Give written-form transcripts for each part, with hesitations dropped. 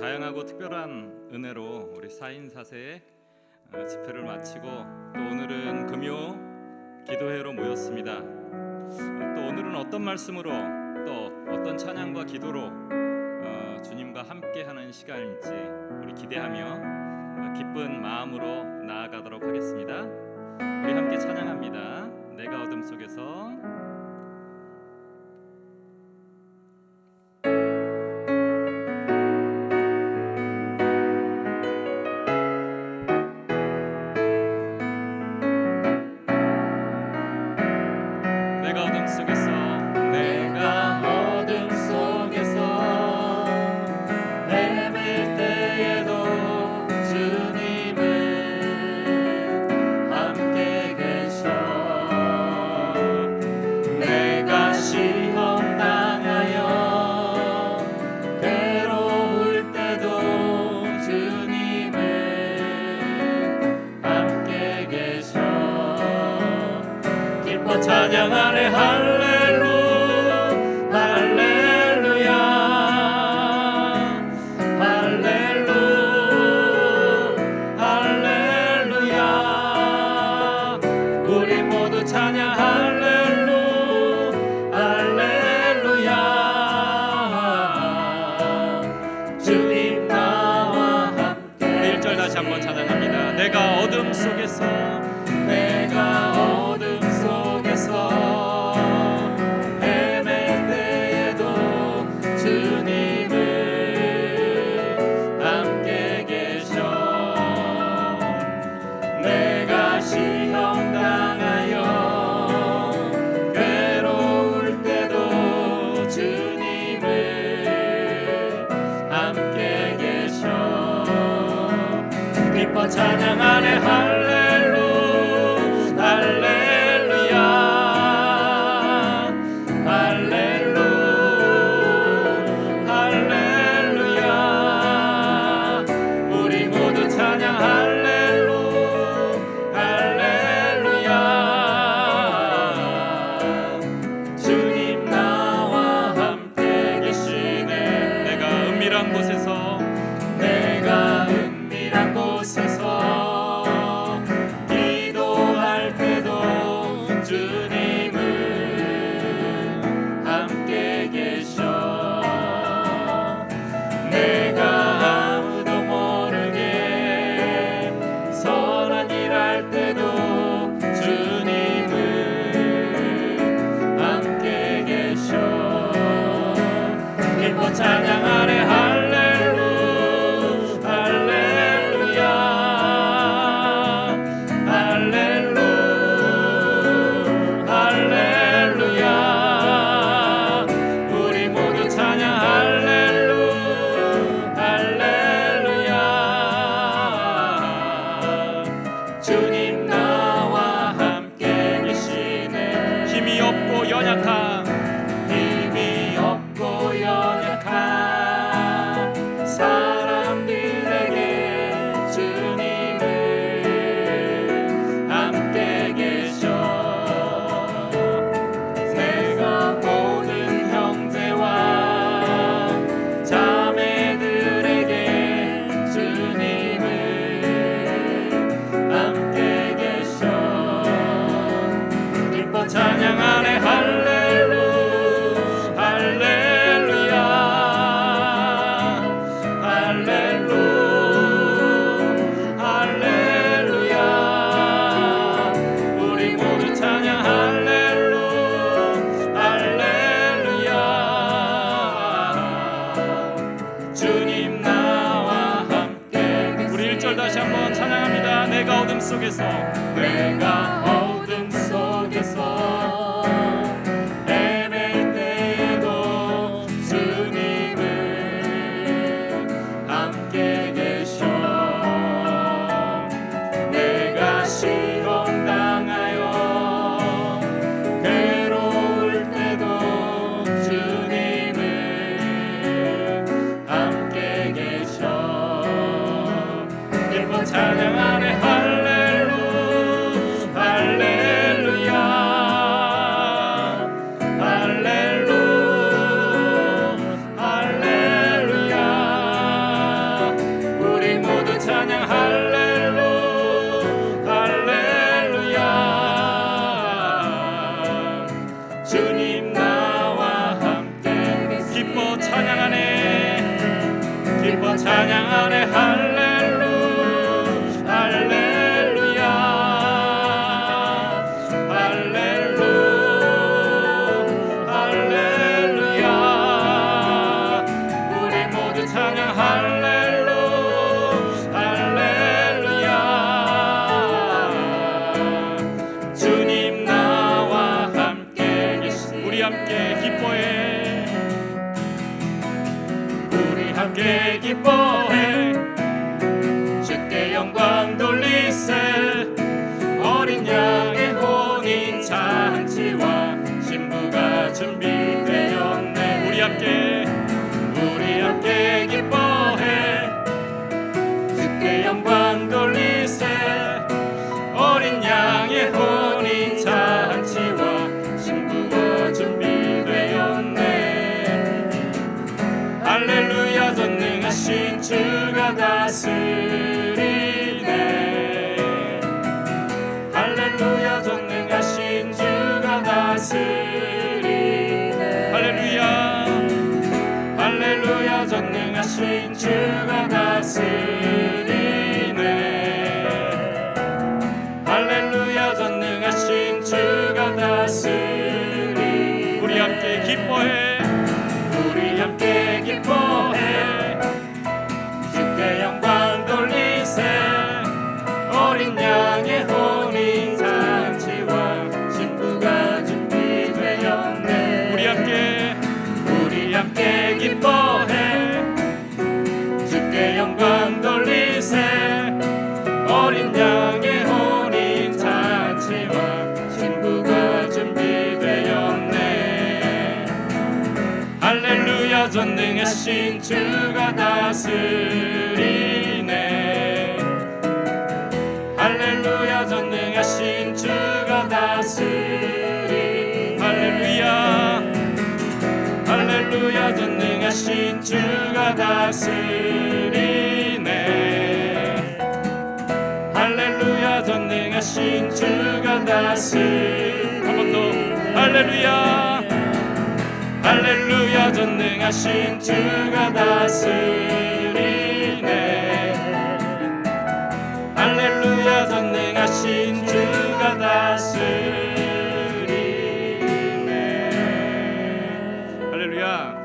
다양하고 특별한 은혜로 우리 4인 4세 집회를 마치고 또 오늘은 금요 기도회로 모였습니다. 또 오늘은 어떤 말씀으로 또 어떤 찬양과 기도로 주님과 함께하는 시간일지 우리 기대하며 기쁜 마음으로 나아가도록 하겠습니다. 우리 함께 찬양합니다. 내가 어둠 속에서. 찬양하네 할렐루 할렐루야 할렐루 할렐루야 우리 모두 찬양 할렐루 할렐루야 주님 나와 함께. 1절 다시 한번 찬양합니다. 내가 어둠 속에서 헤맬 때에도 주님은 함께 계셔. 내가 시험 당하여 괴로울 때도 주님은 함께 계셔. 기뻐 찬양하네 할렐루 할렐루야 할렐루 할렐루야 우리 모두 찬양 할렐루 할렐루야 주님 나와 함께 계시네. 내가 은밀한 곳에서 찬양하네 할렐루 할렐루야 할렐루 할렐루야 우리 모두 찬양 할렐루 할렐루야 주님 나와 함께 계시네. 힘이 없고 연약한 사람들에게 주님은 함께 계셔. 내가 모든 형제와 자매들에게 주님은 함께 계셔. 기뻐 찬양하네 할렐루 할렐루야 할렐루 할렐루야 우리 모두 찬양 할렐루 할렐루야 주님 나와 함께. 우리 1절 다시 한번 찬양합니다. 내가 어둠 속에서 내가 어둠 속에서 헤맬 때에도 주님은 함께 계셔. 내가 시험 당하여 괴로울 때도 주님은 함께 계셔. 기뻐 찬양하네 할렐루 찬양하네 할렐루야 할렐루야 할렐루야 할렐루야 우리 모두 찬양 할렐루야 할렐루야 주님 나와 함께 계시 우리 함께 기뻐해 우리 함께 기뻐해 주께 영광 돌리세 어린 양의 혼인 잔치와 신부가 준비되었네 우리 함께 기뻐해 주께 영광 돌리세 어린 양의 혼인 잔치와 신부가 준비되었네 할렐루야 전능하신 주가 다스리네 할렐루야 전능하신 주가 다스리네 할렐루야 할렐루야 전능하신 주가 다스리네 할렐루야 전능하신 주가 다스리네 우리 함께 기뻐해 우리 함께 기뻐해 주께 영광 돌리세 어린 양의 혼인 잔치와 신부가 준비되었네 우리 함께 기뻐해 주께 영광 돌리세 어린 양의 혼인 잔치와 신부가 준비되었네 할렐루야 전능하신 주가 다스리네 할렐루야 전능하신 주가 다스리네 할렐루야 할렐루야 전능하신 주가 다스리네 할렐루야 전능하신 주가 다스리네 한 번 더 할렐루야 할렐루야 전능하신 주가 다스리네 할렐루야 전능하신 주가 다스리네 할렐루야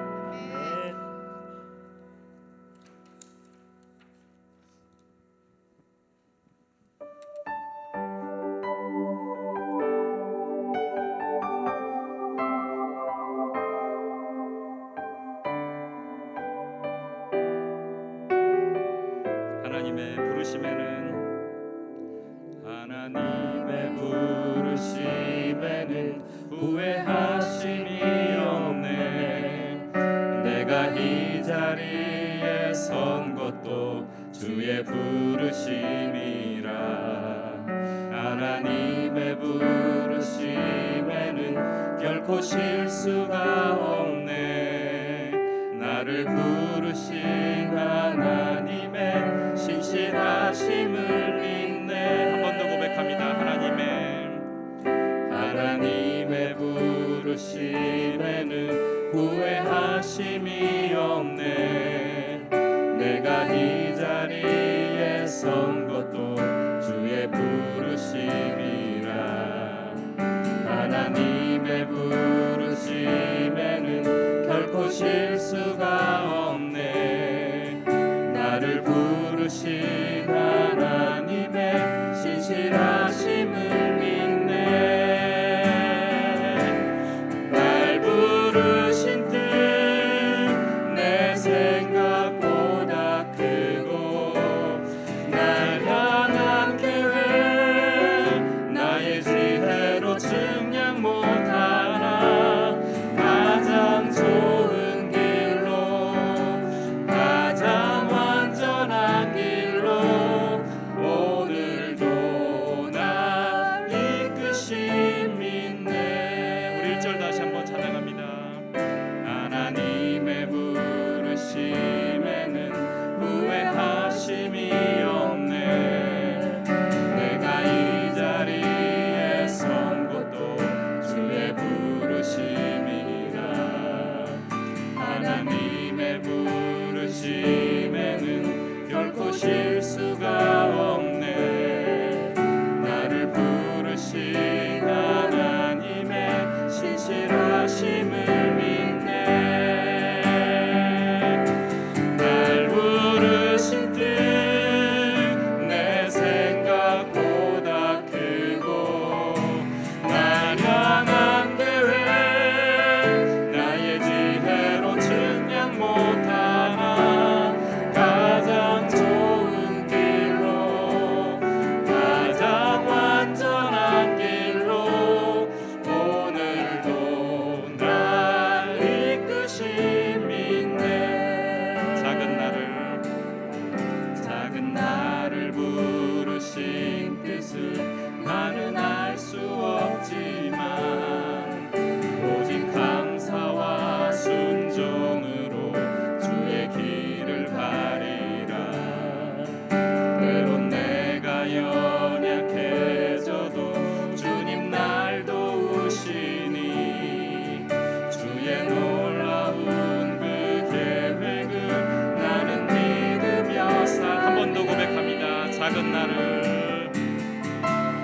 하나님의 부르심에는 후회하심이 없네 내가 이 자리에 선 것도 주의 부르심이라 하나님의 부르심에는 결코 실수가 없네 나를 부르신 하나님의 신실하심을 믿네 한 번 더 고백합니다 하나님의 부르심에는 후회하심이 없네 내가 이 자리에 선 것도 주의 부르심이라 하나님의 부르심에는 결코 실수가 없네 나를 부르신 하나님의 신실하심을 믿네 날 부르신 뜻 내 생각보다 크고 날 향한 계획 나의 지혜로 측량 못하나 가장 좋은 길로 가장 완전한 길로 오늘도 날 이끄심 믿네 우리 1절 다시 한번 찬양합니다 하나님의 부르심에는 후회하심이 없네 내가 이 자리에 선 것도 주의 부르심이라 하나님의 부르심에는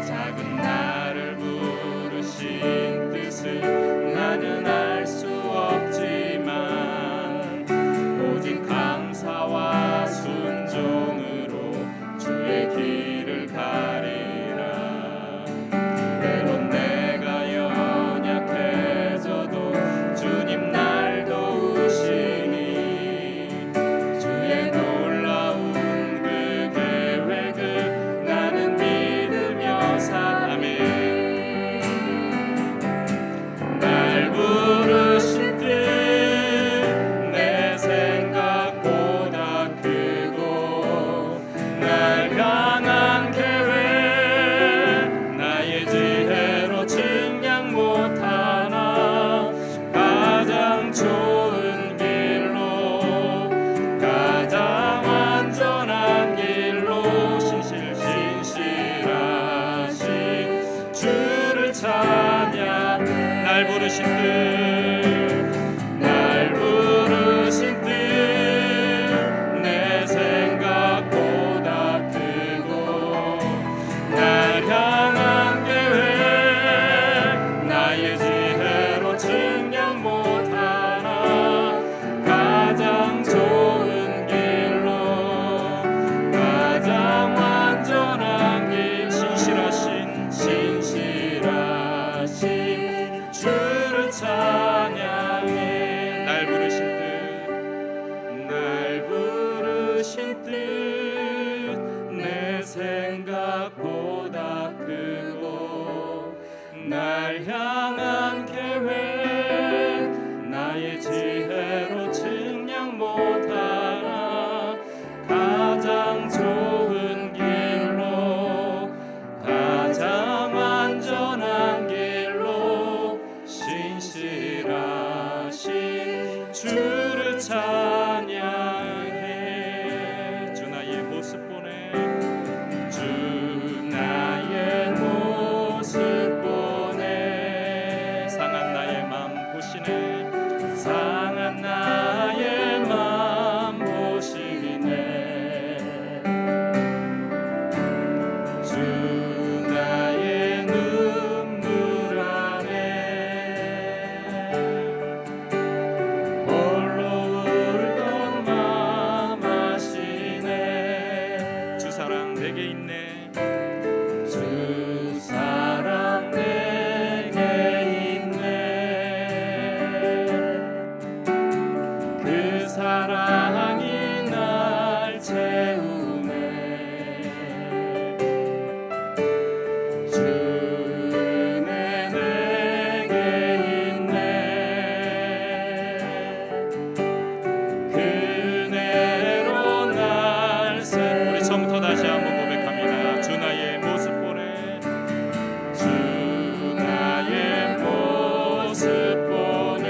작은 나를 부르신 뜻을 나는 알 수 없지만 오직 감사와 순종으로 주의 길을 가리라. 때론 내가 연약해져도 주님 날 도우시니 주의 놀라운 그 계획을 나는 믿으며 살아가네. 날 부르신 뜻 내 생각보다 크고 날 향한 계획 나의 지혜로 측량 못하나 가장 좋은 길로 가장 안전한 길로 신실하신 주를 찬양. 날 부르신 뜻 내 생각보다 크고 날 향한 계획 나의 지혜로 측량 못하나 가장 좋은 길로 가장 완전한 길 신실하신 주를 찬양해. 날 부르신 뜻 내 생각보다 크고 날 향한 계획 나의 지혜로 측량 못하나 가장 좋은 길로 가장 안전한 길로 신실하신 주를 찬양해. 주 나의 모습 보내 주 나의 모습 보내 상한 나의 맘 보시네 상한 나의 맘 보시네 주 나의 눈물 안에 홀로 울던 맘 아시네. 주 사랑 내게 있네 주 사랑 내게 있네 그 사랑이 날 채우네 주 은혜 내게 있네 그 은혜로 날 새. 우리 처음부터 다시 한번 고백합니다. 주 나의 모습 보내 주 나의 모습 보내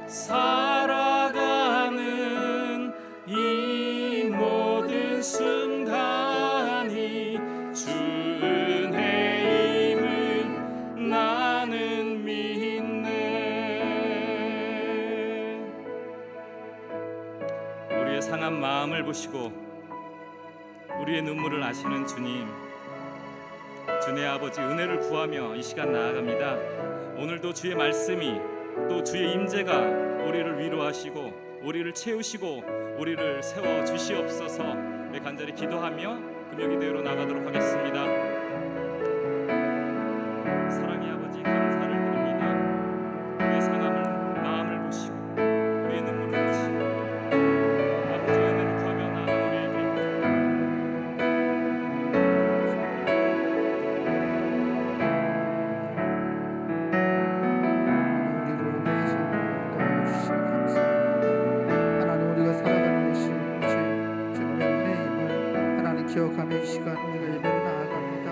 살아가는 이 모든 순간이 주 은혜임을 나는 믿네. 우리의 상한 마음을 보시고 우리의 눈물을 아시는 주님, 주의 아버지 은혜를 구하며 이 시간 나아갑니다. 오늘도 주의 말씀이 또 주의 임재가 우리를 위로하시고 우리를 채우시고 우리를 세워 주시옵소서. 네, 간절히 기도하며 금요기도회로 나가도록 하겠습니다. 사랑의 아버지, 감사를 드립니다. 우리의 상함을 마음을 보시고 우리의 눈물을 보시고 아버지 은혜를 구하며 나아간 우리에게 기억하며 이 시간 우리가 예배로 나아갑니다.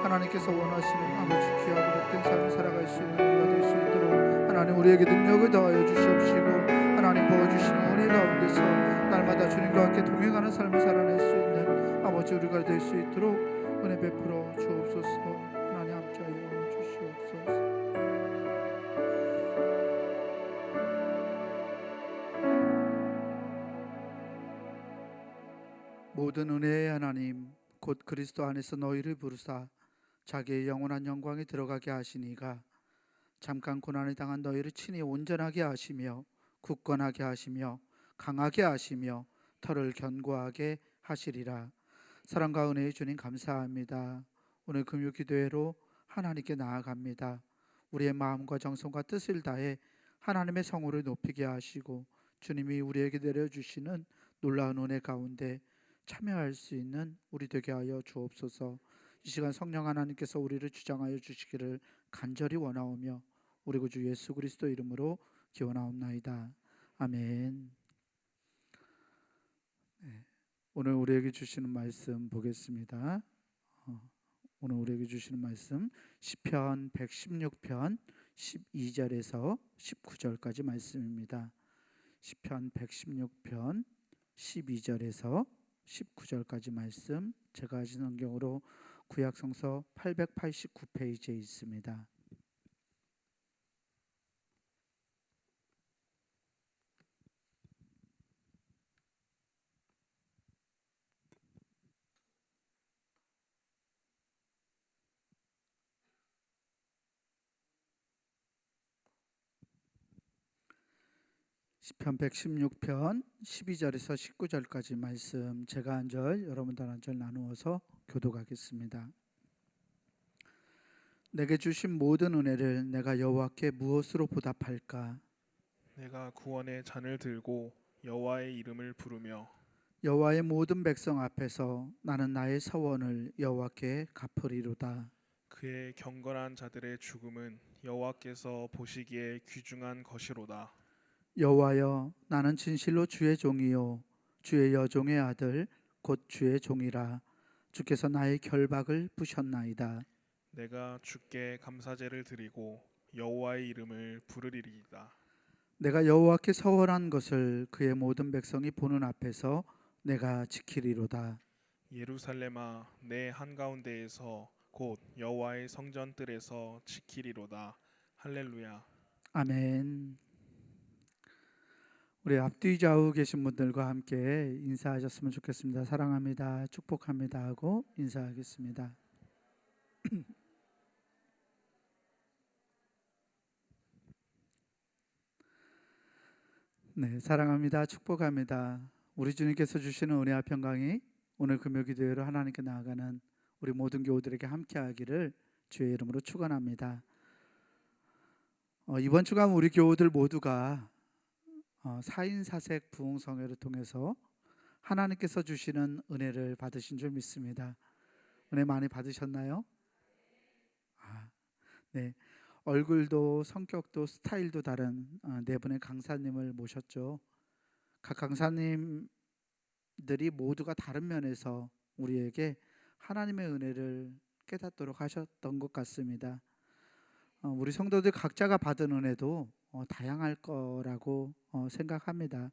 하나님께서 원하시는 아버지 귀하고 복된 삶을 살아갈 수 있는 우리가 될 수 있도록 하나님 우리에게 능력을 더하여 주시옵시고 하나님 부어주시는 은혜 가운데서 날마다 주님과 함께 동행하는 삶을 살아낼 수 있는 아버지 우리가 될 수 있도록 은혜 베풀어 주옵소서. 하나님 함께하여 주시옵소서. 모든 은혜의 하나님 곧 그리스도 안에서 너희를 부르사 자기의 영원한 영광에 들어가게 하시니가 잠깐 고난을 당한 너희를 친히 온전하게 하시며 굳건하게 하시며 강하게 하시며 털을 견고하게 하시리라. 사랑과 은혜의 주님 감사합니다. 오늘 금요 기도회로 하나님께 나아갑니다. 우리의 마음과 정성과 뜻을 다해 하나님의 성호를 높이게 하시고 주님이 우리에게 내려주시는 놀라운 은혜 가운데 참여할 수 있는 우리 되게 하여 주옵소서. 이 시간 성령 하나님께서 우리를 주장하여 주시기를 간절히 원하오며 우리 구주 예수 그리스도 이름으로 기원하옵나이다. 아멘. 네, 오늘 우리에게 주시는 말씀 보겠습니다. 오늘 우리에게 주시는 말씀 시편 116편 12절에서 19절까지 말씀입니다. 시편 116편 12절에서 19절까지 말씀, 제가 가진 성경으로 구약성서 889페이지에 있습니다. 시편 116편 12절에서 19절까지 말씀, 제가 한 절, 여러분들 한 절 나누어서 교독하겠습니다. 내게 주신 모든 은혜를 내가 여호와께 무엇으로 보답할까? 내가 구원의 잔을 들고 여호와의 이름을 부르며 여호와의 모든 백성 앞에서 나는 나의 서원을 여호와께 갚으리로다. 그의 경건한 자들의 죽음은 여호와께서 보시기에 귀중한 것이로다. 여호와여, 나는 진실로 주의 종이요 주의 여종의 아들 곧 주의 종이라. 주께서 나의 결박을 부셨나이다. 내가 주께 감사제를 드리고 여호와의 이름을 부르리이다. 내가 여호와께 서원한 것을 그의 모든 백성이 보는 앞에서 내가 지키리로다. 예루살렘아, 내 한가운데에서 곧 여호와의 성전뜰에서 지키리로다. 할렐루야. 아멘. 우리 앞뒤 좌우 계신 분들과 함께 인사하셨으면 좋겠습니다. 사랑합니다, 축복합니다 하고 인사하겠습니다. 네, 사랑합니다, 축복합니다. 우리 주님께서 주시는 은혜와 평강이 오늘 금요기도회로 하나님께 나아가는 우리 모든 교우들에게 함께하기를 주의 이름으로 축원합니다. 이번 주간 우리 교우들 모두가 4인 4색 부흥성회를 통해서 하나님께서 주시는 은혜를 받으신 줄 믿습니다. 은혜 많이 받으셨나요? 네, 얼굴도 성격도 스타일도 다른 네 분의 강사님을 모셨죠. 각 강사님들이 모두가 다른 면에서 우리에게 하나님의 은혜를 깨닫도록 하셨던 것 같습니다. 우리 성도들 각자가 받은 은혜도 다양할 거라고 생각합니다.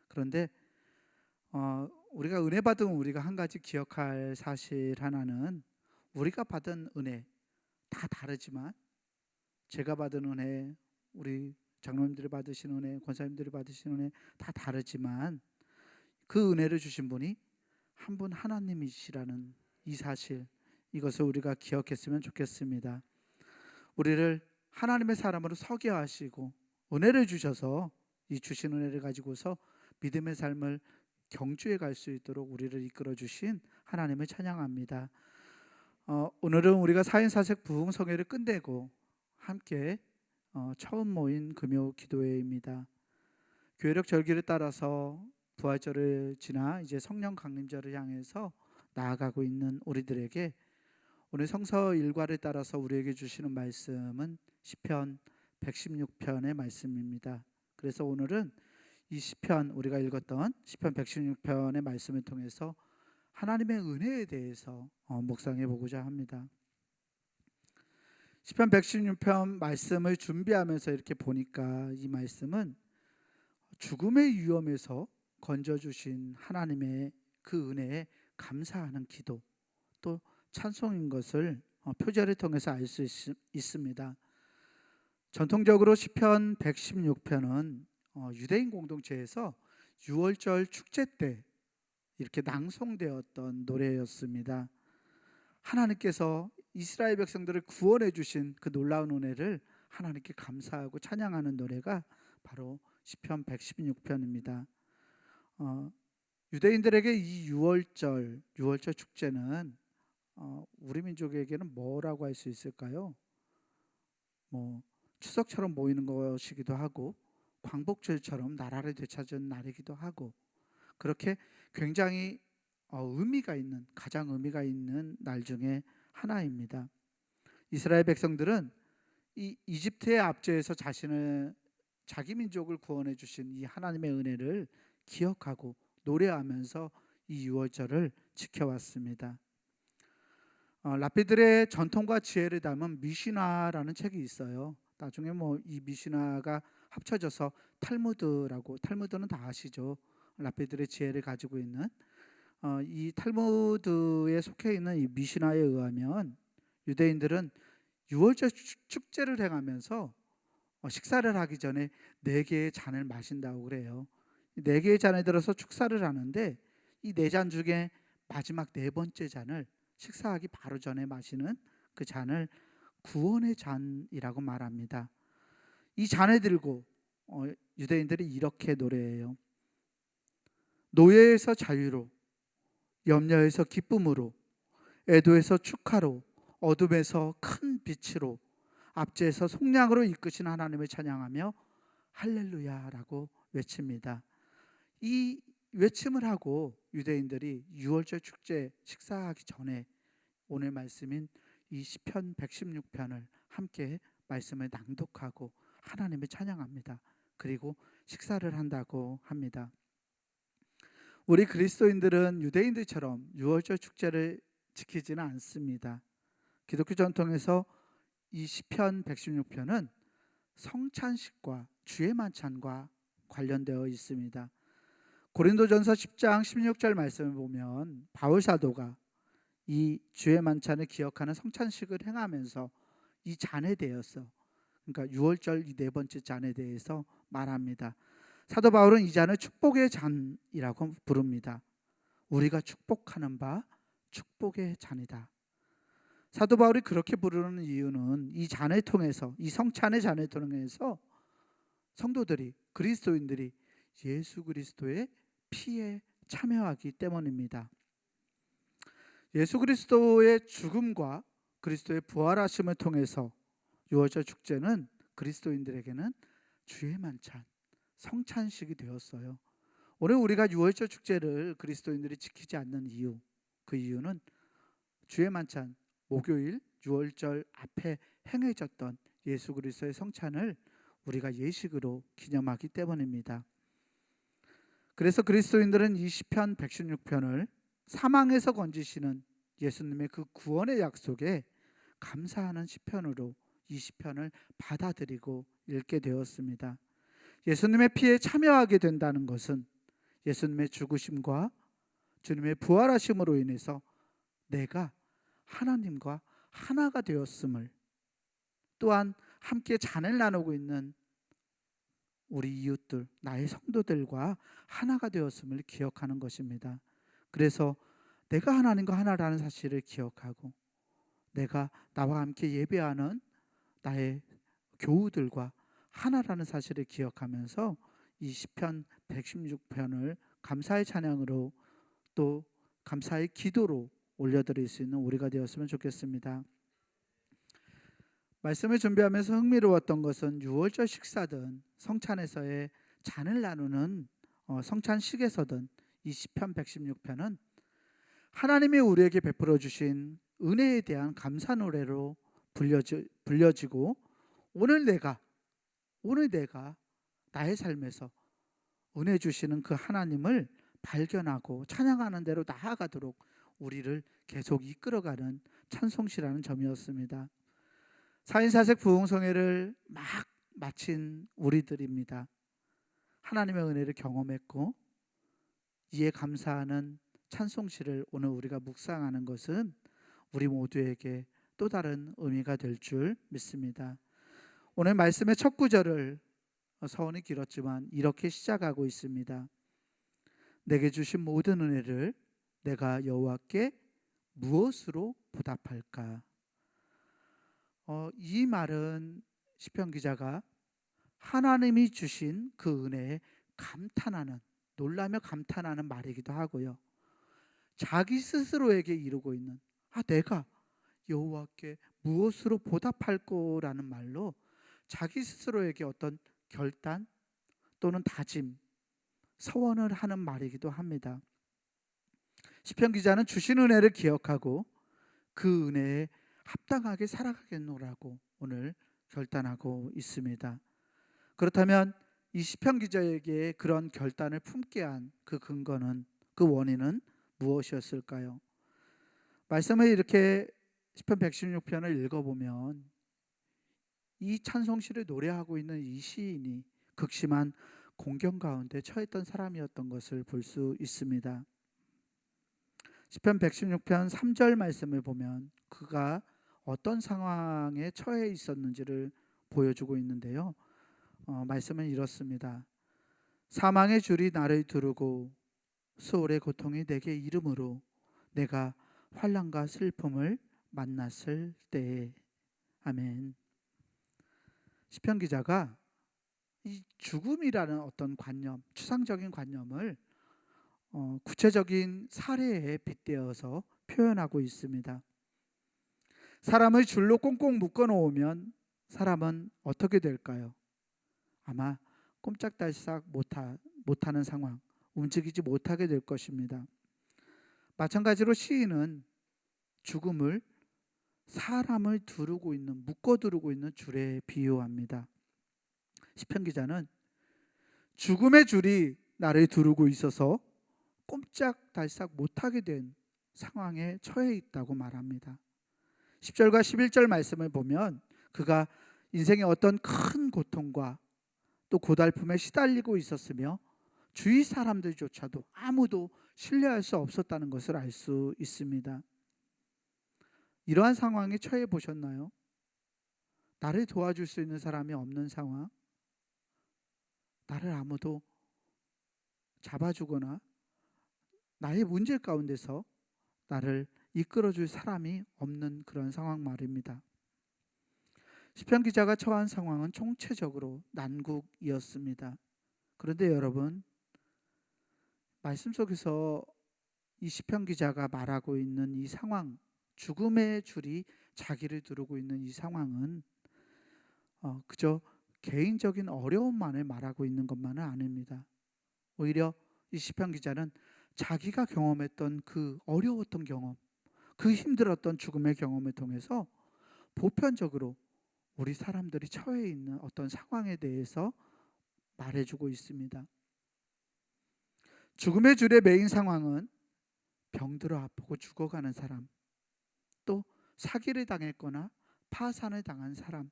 그런데 우리가 은혜 받은 우리가 한 가지 기억할 사실 하나는, 우리가 받은 은혜 다 다르지만, 제가 받은 은혜, 우리 장로님들이 받으신 은혜, 권사님들이 받으신 은혜 다 다르지만, 그 은혜를 주신 분이 한 분 하나님이시라는 이 사실, 이것을 우리가 기억했으면 좋겠습니다. 우리를 하나님의 사람으로 서게 하시고 은혜를 주셔서, 이 주신 은혜를 가지고서 믿음의 삶을 경주해 갈 수 있도록 우리를 이끌어 주신 하나님을 찬양합니다. 오늘은 우리가 4인 4색 부흥성회를 끝내고 함께 처음 모인 금요 기도회입니다. 교회력 절기를 따라서 부활절을 지나 이제 성령 강림절을 향해서 나아가고 있는 우리들에게 오늘 성서 일과를 따라서 우리에게 주시는 말씀은 시편 116편의 말씀입니다. 그래서 오늘은 이 시편, 우리가 읽었던 시편 116편의 말씀을 통해서 하나님의 은혜에 대해서 묵상해 보고자 합니다. 시편 116편 말씀을 준비하면서 이렇게 보니까, 이 말씀은 죽음의 위험에서 건져주신 하나님의 그 은혜에 감사하는 기도, 또 찬송인 것을 표절을 통해서 알 수 있습니다. 전통적으로 시편 116편은 유대인 공동체에서 유월절 축제 때 이렇게 낭송되었던 노래였습니다. 하나님께서 이스라엘 백성들을 구원해 주신 그 놀라운 은혜를 하나님께 감사하고 찬양하는 노래가 바로 시편 116편입니다. 유대인들에게 이 유월절 축제는 우리 민족에게는 뭐라고 할 수 있을까요? 추석처럼 모이는 것이기도 하고, 광복절처럼 나라를 되찾은 날이기도 하고, 그렇게 굉장히 의미가 있는, 가장 의미가 있는 날 중에 하나입니다. 이스라엘 백성들은 이 이집트의 압제에서 자기 민족을 구원해 주신 이 하나님의 은혜를 기억하고 노래하면서 이 유월절을 지켜왔습니다. 랍비들의 전통과 지혜를 담은 미시나라는 책이 있어요. 나중에 이 미시나가 합쳐져서 탈무드라고, 탈무드는 다 아시죠? 랍비들의 지혜를 가지고 있는 이 탈무드에 속해 있는 이 미시나에 의하면, 유대인들은 유월절 축제를 행하면서 식사를 하기 전에 4개의 잔을 마신다고 그래요. 4개의 잔에 들어서 축사를 하는데, 이 4잔 중에 마지막 4번째 잔을 식사하기 바로 전에 마시는 그 잔을 구원의 잔이라고 말합니다. 이 잔을 들고 유대인들이 이렇게 노래해요. 노예에서 자유로, 염려에서 기쁨으로, 애도에서 축하로, 어둠에서 큰 빛으로, 압제에서 속량으로 이끄신 하나님을 찬양하며 할렐루야라고 외칩니다. 이 외침을 하고 유대인들이 유월절 축제 식사하기 전에 오늘 말씀인 이 시편 116편을 함께 말씀을 낭독하고 하나님을 찬양합니다. 그리고 식사를 한다고 합니다. 우리 그리스도인들은 유대인들처럼 유월절 축제를 지키지는 않습니다. 기독교 전통에서 이 시편 116편은 성찬식과 주의 만찬과 관련되어 있습니다. 고린도전서 10장 16절 말씀을 보면 바울 사도가 이 주의 만찬을 기억하는 성찬식을 행하면서 이 잔에 대해서, 그러니까 유월절 이 4번째 잔에 대해서 말합니다. 사도 바울은 이 잔을 축복의 잔이라고 부릅니다. 우리가 축복하는 바 축복의 잔이다. 사도 바울이 그렇게 부르는 이유는 이 잔을 통해서, 이 성찬의 잔을 통해서 성도들이, 그리스도인들이 예수 그리스도의 피에 참여하기 때문입니다. 예수 그리스도의 죽음과 그리스도의 부활하심을 통해서 유월절 축제는 그리스도인들에게는 주의 만찬, 성찬식이 되었어요. 오늘 우리가 유월절 축제를 그리스도인들이 지키지 않는 이유, 그 이유는 주의 만찬, 목요일 유월절 앞에 행해졌던 예수 그리스도의 성찬을 우리가 예식으로 기념하기 때문입니다. 그래서 그리스도인들은 이 시편 116편을 사망에서 건지시는 예수님의 그 구원의 약속에 감사하는 시편으로 이 시편을 받아들이고 읽게 되었습니다. 예수님의 피에 참여하게 된다는 것은 예수님의 죽으심과 주님의 부활하심으로 인해서 내가 하나님과 하나가 되었음을, 또한 함께 잔을 나누고 있는 우리 이웃들, 나의 성도들과 하나가 되었음을 기억하는 것입니다. 그래서 내가 하나님과 하나라는 사실을 기억하고, 내가 나와 함께 예배하는 나의 교우들과 하나라는 사실을 기억하면서 이 시편 116편을 감사의 찬양으로 또 감사의 기도로 올려드릴 수 있는 우리가 되었으면 좋겠습니다. 말씀을 준비하면서 흥미로웠던 것은 유월절 식사든 성찬에서의 잔을 나누는 성찬식에서든 이 시편 116편은 하나님이 우리에게 베풀어 주신 은혜에 대한 감사 노래로 불려지고, 오늘 내가 나의 삶에서 은혜 주시는 그 하나님을 발견하고 찬양하는 대로 나아가도록 우리를 계속 이끌어가는 찬송시라는 점이었습니다. 4인4색 부흥성회를 막 마친 우리들입니다. 하나님의 은혜를 경험했고 이에 감사하는 찬송시를 오늘 우리가 묵상하는 것은 우리 모두에게 또 다른 의미가 될 줄 믿습니다. 오늘 말씀의 첫 구절을 서원이 길었지만 이렇게 시작하고 있습니다. 내게 주신 모든 은혜를 내가 여호와께 무엇으로 보답할까? 이 말은 시편 기자가 하나님이 주신 그 은혜에 감탄하는, 놀라며 감탄하는 말이기도 하고요, 자기 스스로에게 이루고 있는 내가 여호와께 무엇으로 보답할 거라는 말로 자기 스스로에게 어떤 결단 또는 다짐, 서원을 하는 말이기도 합니다. 시편 기자는 주신 은혜를 기억하고 그 은혜에 합당하게 살아가겠노라고 오늘 결단하고 있습니다. 그렇다면 이 시편 기자에게 그런 결단을 품게 한 그 근거는, 그 원인은 무엇이었을까요? 말씀을 이렇게 시편 116편을 읽어보면 이 찬송시를 노래하고 있는 이 시인이 극심한 공경 가운데 처했던 사람이었던 것을 볼 수 있습니다. 시편 116편 3절 말씀을 보면 그가 어떤 상황에 처해 있었는지를 보여주고 있는데요, 말씀은 이렇습니다. 사망의 줄이 나를 두르고 수월의 고통이 내게 이름으로 내가 환난과 슬픔을 만났을 때에. 아멘. 시편 기자가 이 죽음이라는 어떤 관념, 추상적인 관념을 구체적인 사례에 빗대어서 표현하고 있습니다. 사람을 줄로 꽁꽁 묶어 놓으면 사람은 어떻게 될까요? 아마 꼼짝달싹 못하는 상황, 움직이지 못하게 될 것입니다. 마찬가지로 시인은 죽음을 사람을 두르고 있는, 묶어 두르고 있는 줄에 비유합니다. 시편 기자는 죽음의 줄이 나를 두르고 있어서 꼼짝달싹 못하게 된 상황에 처해 있다고 말합니다. 10절과 11절 말씀을 보면 그가 인생의 어떤 큰 고통과 또 고달픔에 시달리고 있었으며 주위 사람들조차도 아무도 신뢰할 수 없었다는 것을 알 수 있습니다. 이러한 상황에 처해 보셨나요? 나를 도와줄 수 있는 사람이 없는 상황, 나를 아무도 잡아주거나 나의 문제 가운데서 나를 이끌어줄 사람이 없는 그런 상황 말입니다. 시편 기자가 처한 상황은 총체적으로 난국이었습니다. 그런데 여러분, 말씀 속에서 이 시편 기자가 말하고 있는 이 상황, 죽음의 줄이 자기를 두르고 있는 이 상황은 그저 개인적인 어려움만을 말하고 있는 것만은 아닙니다. 오히려 이 시편 기자는 자기가 경험했던 그 어려웠던 경험, 그 힘들었던 죽음의 경험을 통해서 보편적으로 우리 사람들이 처해 있는 어떤 상황에 대해서 말해주고 있습니다. 죽음의 줄에 매인 상황은 병들어 아프고 죽어가는 사람, 또 사기를 당했거나 파산을 당한 사람,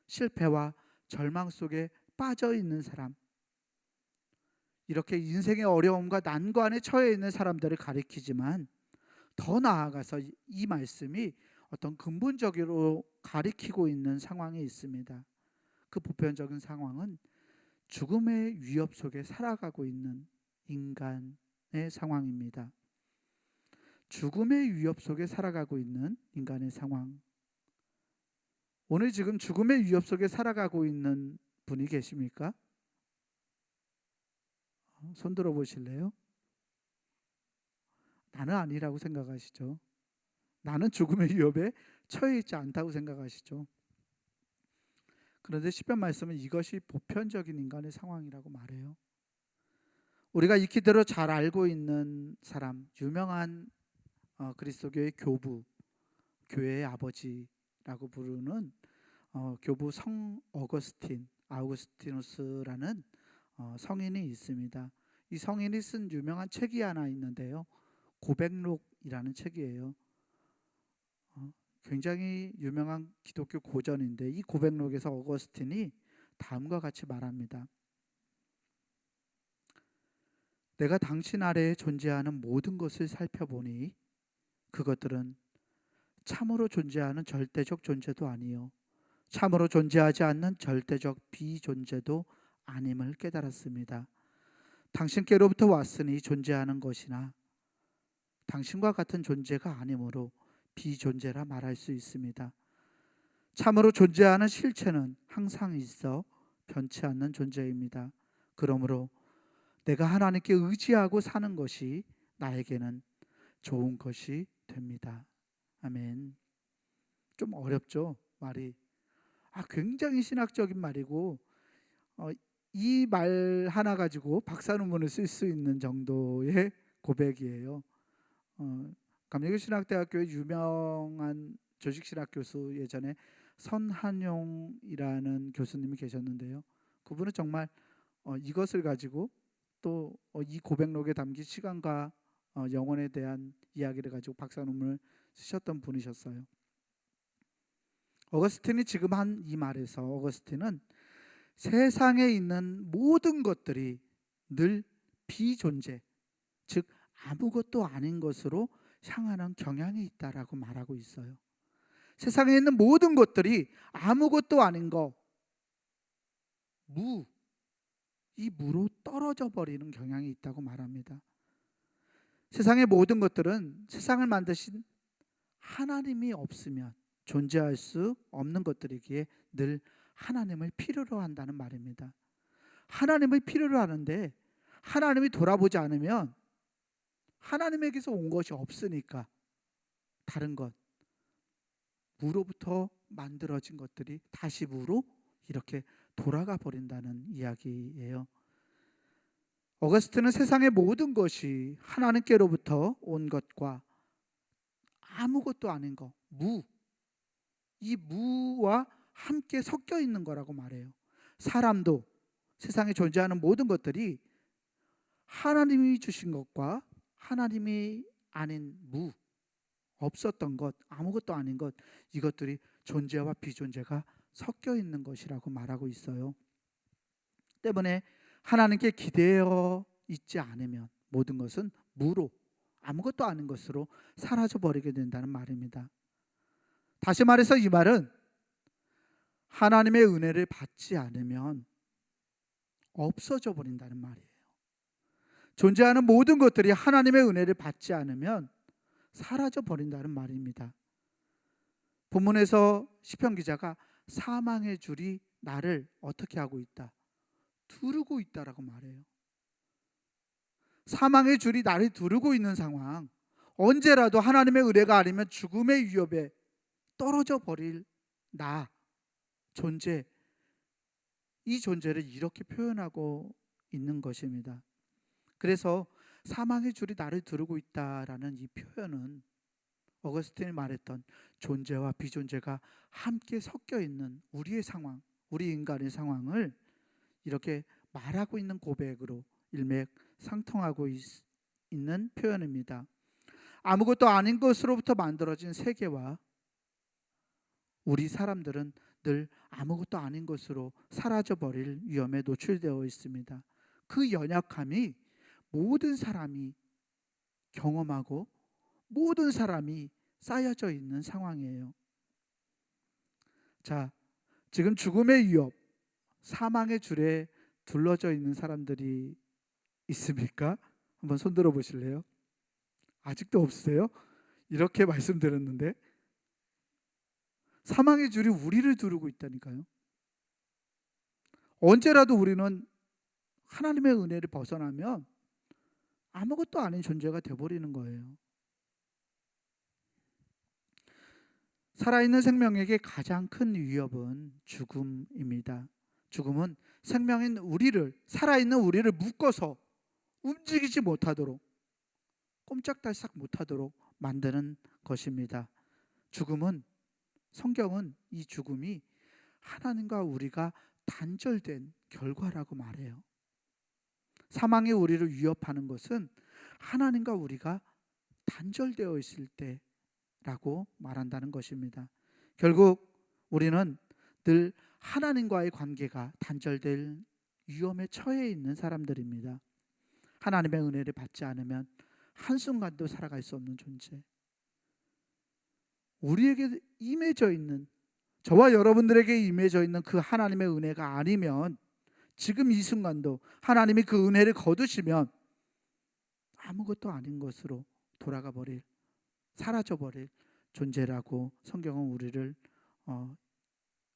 실패와 절망 속에 빠져 있는 사람, 이렇게 인생의 어려움과 난관에 처해 있는 사람들을 가리키지만, 더 나아가서 이 말씀이 어떤 근본적으로 가리키고 있는 상황이 있습니다. 그 보편적인 상황은 죽음의 위협 속에 살아가고 있는 인간의 상황입니다. 죽음의 위협 속에 살아가고 있는 인간의 상황. 오늘 지금 죽음의 위협 속에 살아가고 있는 분이 계십니까? 손 들어 보실래요? 나는 아니라고 생각하시죠? 나는 죽음의 위협에 처해 있지 않다고 생각하시죠? 그런데 시편 말씀은 이것이 보편적인 인간의 상황이라고 말해요. 우리가 익히대로 잘 알고 있는 사람, 유명한 그리스도교의 교부, 교회의 아버지라고 부르는 교부 성 아우구스티누스라는 성인이 있습니다. 이 성인이 쓴 유명한 책이 하나 있는데요, 고백록이라는 책이에요. 굉장히 유명한 기독교 고전인데, 이 고백록에서 어거스틴이 다음과 같이 말합니다. 내가 당신 아래에 존재하는 모든 것을 살펴보니 그것들은 참으로 존재하는 절대적 존재도 아니요 참으로 존재하지 않는 절대적 비존재도 아님을 깨달았습니다. 당신께로부터 왔으니 존재하는 것이나 당신과 같은 존재가 아니므로 비존재라 말할 수 있습니다. 참으로 존재하는 실체는 항상 있어 변치 않는 존재입니다. 그러므로 내가 하나님께 의지하고 사는 것이 나에게는 좋은 것이 됩니다. 아멘. 좀 어렵죠, 말이. 굉장히 신학적인 말이고, 이 말 하나 가지고 박사 논문을 쓸 수 있는 정도의 고백이에요. 감리교신학대학교의 유명한 조직신학 교수, 예전에 선한용이라는 교수님이 계셨는데요, 그분은 정말 이것을 가지고 또 이 고백록에 담긴 시간과 영혼에 대한 이야기를 가지고 박사 논문을 쓰셨던 분이셨어요. 어거스틴이 지금 한 이 말에서, 어거스틴은 세상에 있는 모든 것들이 늘 비존재, 즉 아무것도 아닌 것으로 향하는 경향이 있다라고 말하고 있어요. 세상에 있는 모든 것들이 아무것도 아닌 거, 이 무로 떨어져 버리는 경향이 있다고 말합니다. 세상의 모든 것들은 세상을 만드신 하나님이 없으면 존재할 수 없는 것들이기에 늘 하나님을 필요로 한다는 말입니다. 하나님을 필요로 하는데, 하나님이 돌아보지 않으면 하나님에게서 온 것이 없으니까 다른 것, 무로부터 만들어진 것들이 다시 무로 이렇게 돌아가 버린다는 이야기예요. 어거스틴은 세상의 모든 것이 하나님께로부터 온 것과 아무것도 아닌 것, 이 무와 함께 섞여 있는 거라고 말해요. 사람도, 세상에 존재하는 모든 것들이 하나님이 주신 것과 하나님이 아닌 없었던 것, 아무것도 아닌 것, 이것들이 존재와 비존재가 섞여 있는 것이라고 말하고 있어요. 때문에 하나님께 기대어 있지 않으면 모든 것은 무로, 아무것도 아닌 것으로 사라져 버리게 된다는 말입니다. 다시 말해서 이 말은 하나님의 은혜를 받지 않으면 없어져 버린다는 말이에요. 존재하는 모든 것들이 하나님의 은혜를 받지 않으면 사라져 버린다는 말입니다. 본문에서 시편 기자가 사망의 줄이 나를 어떻게 하고 있다? 두르고 있다라고 말해요. 사망의 줄이 나를 두르고 있는 상황, 언제라도 하나님의 은혜가 아니면 죽음의 위협에 떨어져 버릴 나, 존재, 이 존재를 이렇게 표현하고 있는 것입니다. 그래서 사망의 줄이 나를 두르고 있다라는 이 표현은 어거스틴이 말했던 존재와 비존재가 함께 섞여 있는 우리의 상황, 우리 인간의 상황을 이렇게 말하고 있는 고백으로 일맥상통하고 있는 표현입니다. 아무것도 아닌 것으로부터 만들어진 세계와 우리 사람들은 늘 아무것도 아닌 것으로 사라져버릴 위험에 노출되어 있습니다. 그 연약함이 모든 사람이 경험하고 모든 사람이 쌓여져 있는 상황이에요. 자, 지금 죽음의 위협, 사망의 줄에 둘러져 있는 사람들이 있습니까? 한번 손 들어 보실래요? 아직도 없으세요? 이렇게 말씀드렸는데 사망의 줄이 우리를 두르고 있다니까요. 언제라도 우리는 하나님의 은혜를 벗어나면 아무것도 아닌 존재가 되어버리는 거예요. 살아있는 생명에게 가장 큰 위협은 죽음입니다. 죽음은 생명인 우리를, 살아있는 우리를 묶어서 움직이지 못하도록, 꼼짝달싹 못하도록 만드는 것입니다. 죽음은, 성경은 이 죽음이 하나님과 우리가 단절된 결과라고 말해요. 사망이 우리를 위협하는 것은 하나님과 우리가 단절되어 있을 때라고 말한다는 것입니다. 결국 우리는 늘 하나님과의 관계가 단절될 위험에 처해 있는 사람들입니다. 하나님의 은혜를 받지 않으면 한순간도 살아갈 수 없는 존재, 우리에게 임해져 있는, 저와 여러분들에게 임해져 있는 그 하나님의 은혜가 아니면 지금 이 순간도 하나님이 그 은혜를 거두시면 아무것도 아닌 것으로 돌아가 버릴, 사라져 버릴 존재라고 성경은 우리를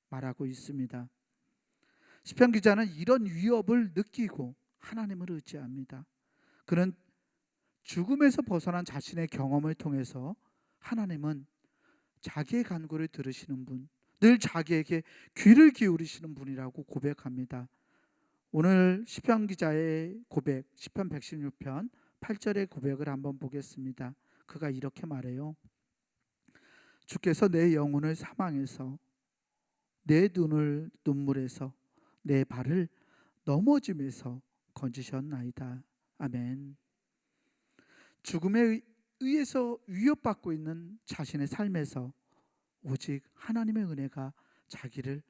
말하고 있습니다. 시편 기자는 이런 위협을 느끼고 하나님을 의지합니다. 그는 죽음에서 벗어난 자신의 경험을 통해서 하나님은 자기의 간구를 들으시는 분, 늘 자기에게 귀를 기울이시는 분이라고 고백합니다. 오늘 시편 기자의 고백, 시편 116편 8절의 고백을 한번 보겠습니다. 그가 이렇게 말해요. 주께서 내 영혼을 사망에서, 내 눈을 눈물에서, 내 발을 넘어짐에서 건지셨나이다. 아멘. 죽음에 의해서 위협받고 있는 자신의 삶에서 오직 하나님의 은혜가 자기를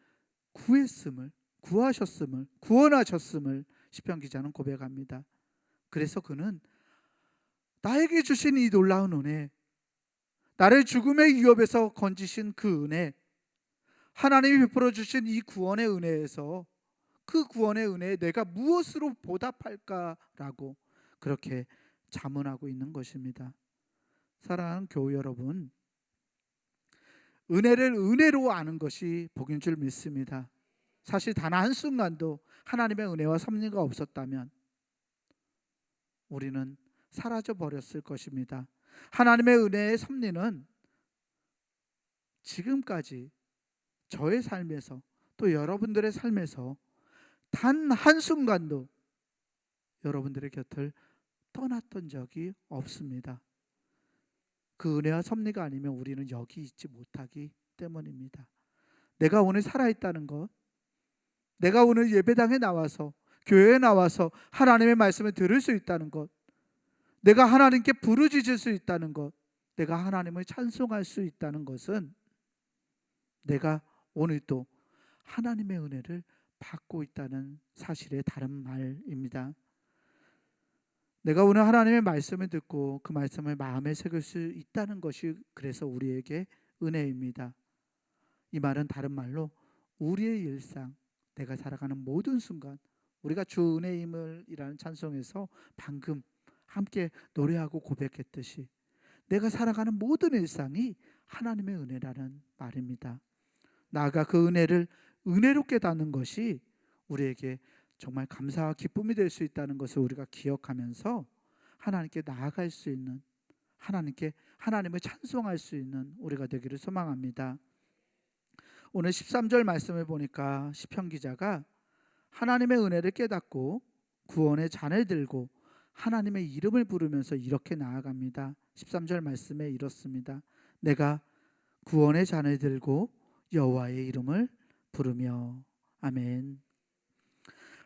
구하셨음을, 구원하셨음을 시편 기자는 고백합니다. 그래서 그는 나에게 주신 이 놀라운 은혜, 나를 죽음의 위협에서 건지신 그 은혜, 하나님이 베풀어 주신 이 구원의 은혜에서, 그 구원의 은혜에 내가 무엇으로 보답할까라고 그렇게 자문하고 있는 것입니다. 사랑하는 교우 여러분, 은혜를 은혜로 아는 것이 복인 줄 믿습니다. 사실 단 한순간도 하나님의 은혜와 섭리가 없었다면 우리는 사라져 버렸을 것입니다. 하나님의 은혜의 섭리는 지금까지 저의 삶에서 또 여러분들의 삶에서 단 한순간도 여러분들의 곁을 떠났던 적이 없습니다. 그 은혜와 섭리가 아니면 우리는 여기 있지 못하기 때문입니다. 내가 오늘 살아있다는 것, 내가 오늘 예배당에 나와서, 교회에 나와서 하나님의 말씀을 들을 수 있다는 것, 내가 하나님께 부르짖을 수 있다는 것, 내가 하나님을 찬송할 수 있다는 것은 내가 오늘도 하나님의 은혜를 받고 있다는 사실의 다른 말입니다. 내가 오늘 하나님의 말씀을 듣고 그 말씀을 마음에 새길 수 있다는 것이 그래서 우리에게 은혜입니다. 이 말은 다른 말로 우리의 일상, 내가 살아가는 모든 순간, 우리가 주 은혜임을이라는 찬송에서 방금 함께 노래하고 고백했듯이 내가 살아가는 모든 일상이 하나님의 은혜라는 말입니다. 나아가 그 은혜를 은혜로 깨닫는 것이 우리에게 정말 감사와 기쁨이 될 수 있다는 것을 우리가 기억하면서 하나님께 나아갈 수 있는, 하나님을 찬송할 수 있는 우리가 되기를 소망합니다. 오늘 13절 말씀을 보니까 시편 기자가 하나님의 은혜를 깨닫고 구원의 잔을 들고 하나님의 이름을 부르면서 이렇게 나아갑니다. 13절 말씀에 이렇습니다. 내가 구원의 잔을 들고 여호와의 이름을 부르며. 아멘.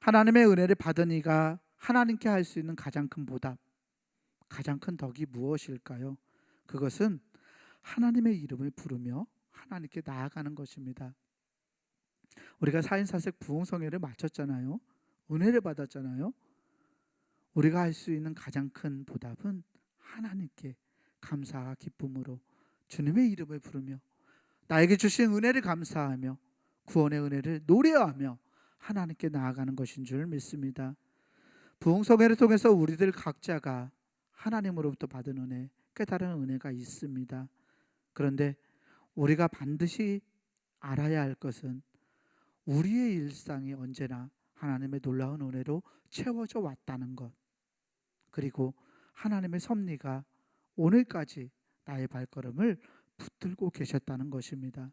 하나님의 은혜를 받은 이가 하나님께 할 수 있는 가장 큰 보답, 가장 큰 덕이 무엇일까요? 그것은 하나님의 이름을 부르며 하나님께 나아가는 것입니다. 우리가 4인사색 부흥성회를 마쳤잖아요. 은혜를 받았잖아요. 우리가 할 수 있는 가장 큰 보답은 하나님께 감사와 기쁨으로 주님의 이름을 부르며 나에게 주신 은혜를 감사하며 구원의 은혜를 노래하며 하나님께 나아가는 것인 줄 믿습니다. 부흥성회를 통해서 우리들 각자가 하나님으로부터 받은 은혜, 깨달은 은혜가 있습니다. 그런데 우리가 반드시 알아야 할 것은 우리의 일상이 언제나 하나님의 놀라운 은혜로 채워져 왔다는 것, 그리고 하나님의 섭리가 오늘까지 나의 발걸음을 붙들고 계셨다는 것입니다.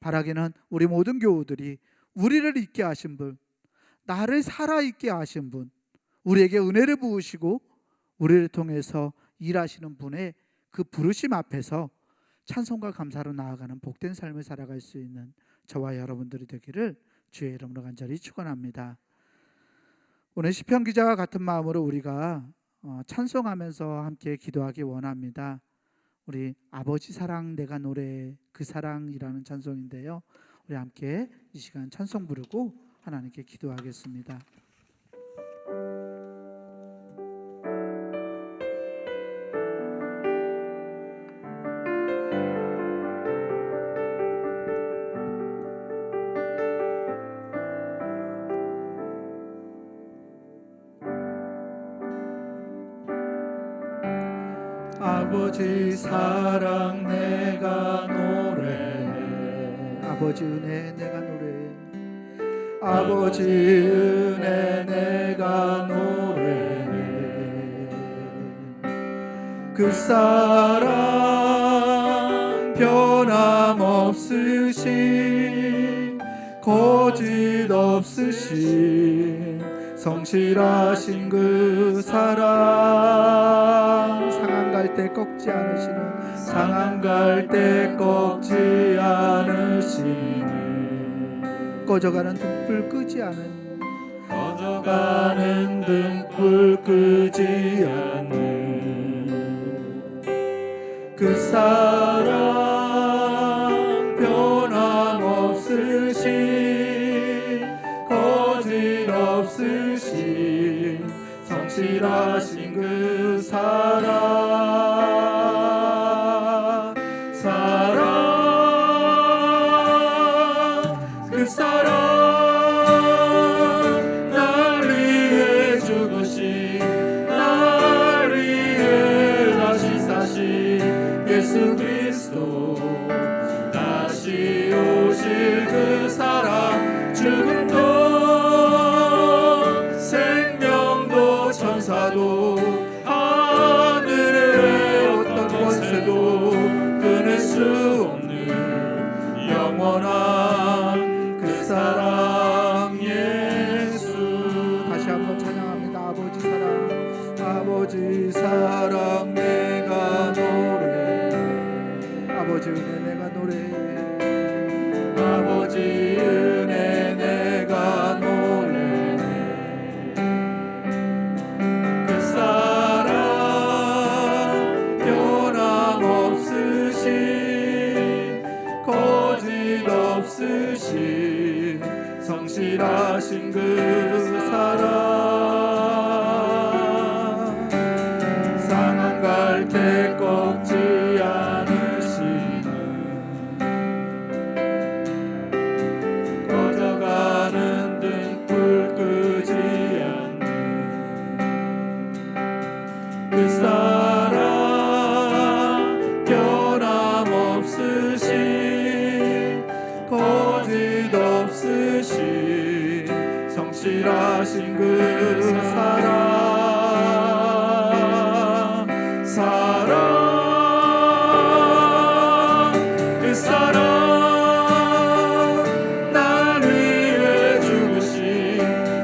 바라기는 우리 모든 교우들이 우리를 있게 하신 분, 나를 살아있게 하신 분, 우리에게 은혜를 부으시고 우리를 통해서 일하시는 분의 그 부르심 앞에서 찬송과 감사로 나아가는 복된 삶을 살아갈 수 있는 저와 여러분들이 되기를 주의 이름으로 간절히 축원합니다. 오늘 시편 기자와 같은 마음으로 우리가 찬송하면서 함께 기도하기 원합니다. 우리 아버지 사랑 내가 노래해 그 사랑이라는 찬송인데요. 우리 함께 이 시간 찬송 부르고 하나님께 기도하겠습니다. 아버지 사랑 내가 노래해 아버지 은혜 내가 노래해 아버지 은혜 내가 노래해 그 사랑 변함없으신 거짓 없으신 성실하신 그 사랑 상한 갈 때 꺾지 않으시는 상한 갈 때 꺾지 않으시는 꺼져가는 등불 끄지 않은 꺼져가는 등불 끄지 않는 그 사랑 변함없으신 거짓 없으신 성실하신 그 사랑 그 사랑 날 위해 죽으신 날 위해 다시 사신 예수 그리스도 다시 오실 그 사랑 죽음도 생명도 천사도 하늘의 어떤 권세도 끊을 수 없는 영원한 그 사랑 예수. 다시 한번 찬양합니다. 아버지 사랑 내가 노래해 아버지 은혜 내가 노래해 아버지 은혜 내가 노래해 그 사랑 변함없으신 거짓 없으신 성실하신 그 사랑 상한 갈 때 꺾지 않으시는 꺼져가는 등불 끄지 않는 그 사랑 변함없으신 거짓 없으신 성실하신 그 사랑 그 사랑 날 위해 죽으신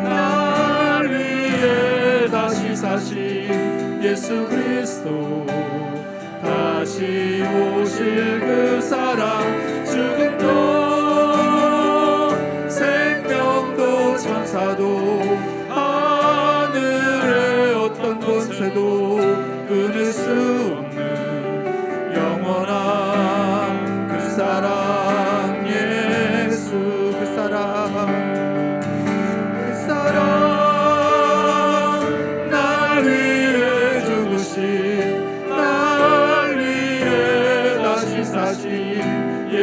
날 위해 다시 사신 예수 그리스도 다시 오실 그 사랑 죽음도 생명도 천사도 하늘의 어떤 권세도 끊을 수 없는 영원한 그 사랑 예수 그 사랑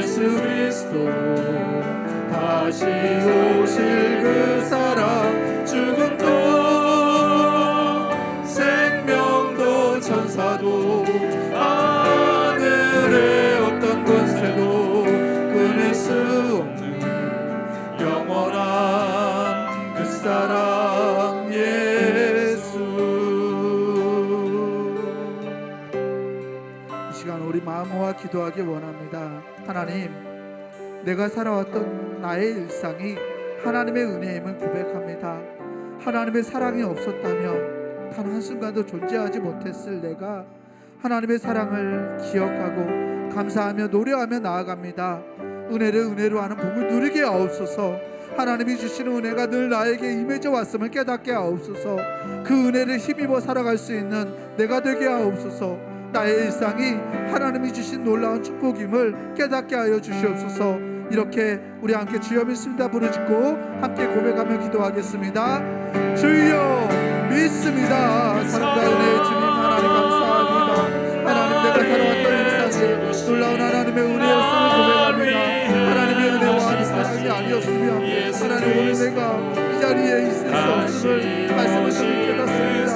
예수 그리스도 다시 오실 그 사랑 죽음도 생명도 천사도 하늘의 어떤 권세도 끊을 수 없는 영원한 그 사랑 예수. 이 시간 우리 마음 모아 기도하기 원합니다. 하나님, 내가 살아왔던 나의 일상이 하나님의 은혜임을 고백합니다. 하나님의 사랑이 없었다면 단 한순간도 존재하지 못했을 내가 하나님의 사랑을 기억하고 감사하며 노래하며 나아갑니다. 은혜를 은혜로 하는 복을 누리게 하옵소서. 하나님이 주시는 은혜가 늘 나에게 임해져 왔음을 깨닫게 하옵소서. 그 은혜를 힘입어 살아갈 수 있는 내가 되게 하옵소서. 나의 일상이 하나님이 주신 놀라운 축복임을 깨닫게 하여 주시옵소서. 이렇게 우리 함께 주여 믿습니다 부르짖고 함께 고백하며 기도하겠습니다. 주여 믿습니다. 사랑과 은혜의 주님 하나님 감사합니다. 하나님, 내가 살아왔던 일상이 놀라운 하나님의 은혜였음을 고백합니다. 하나님의 은혜와 사랑이 아니었으면 하나님, 오늘 내가 이 자리에 있을 수 없음을 말씀을 통해 깨닫습니다.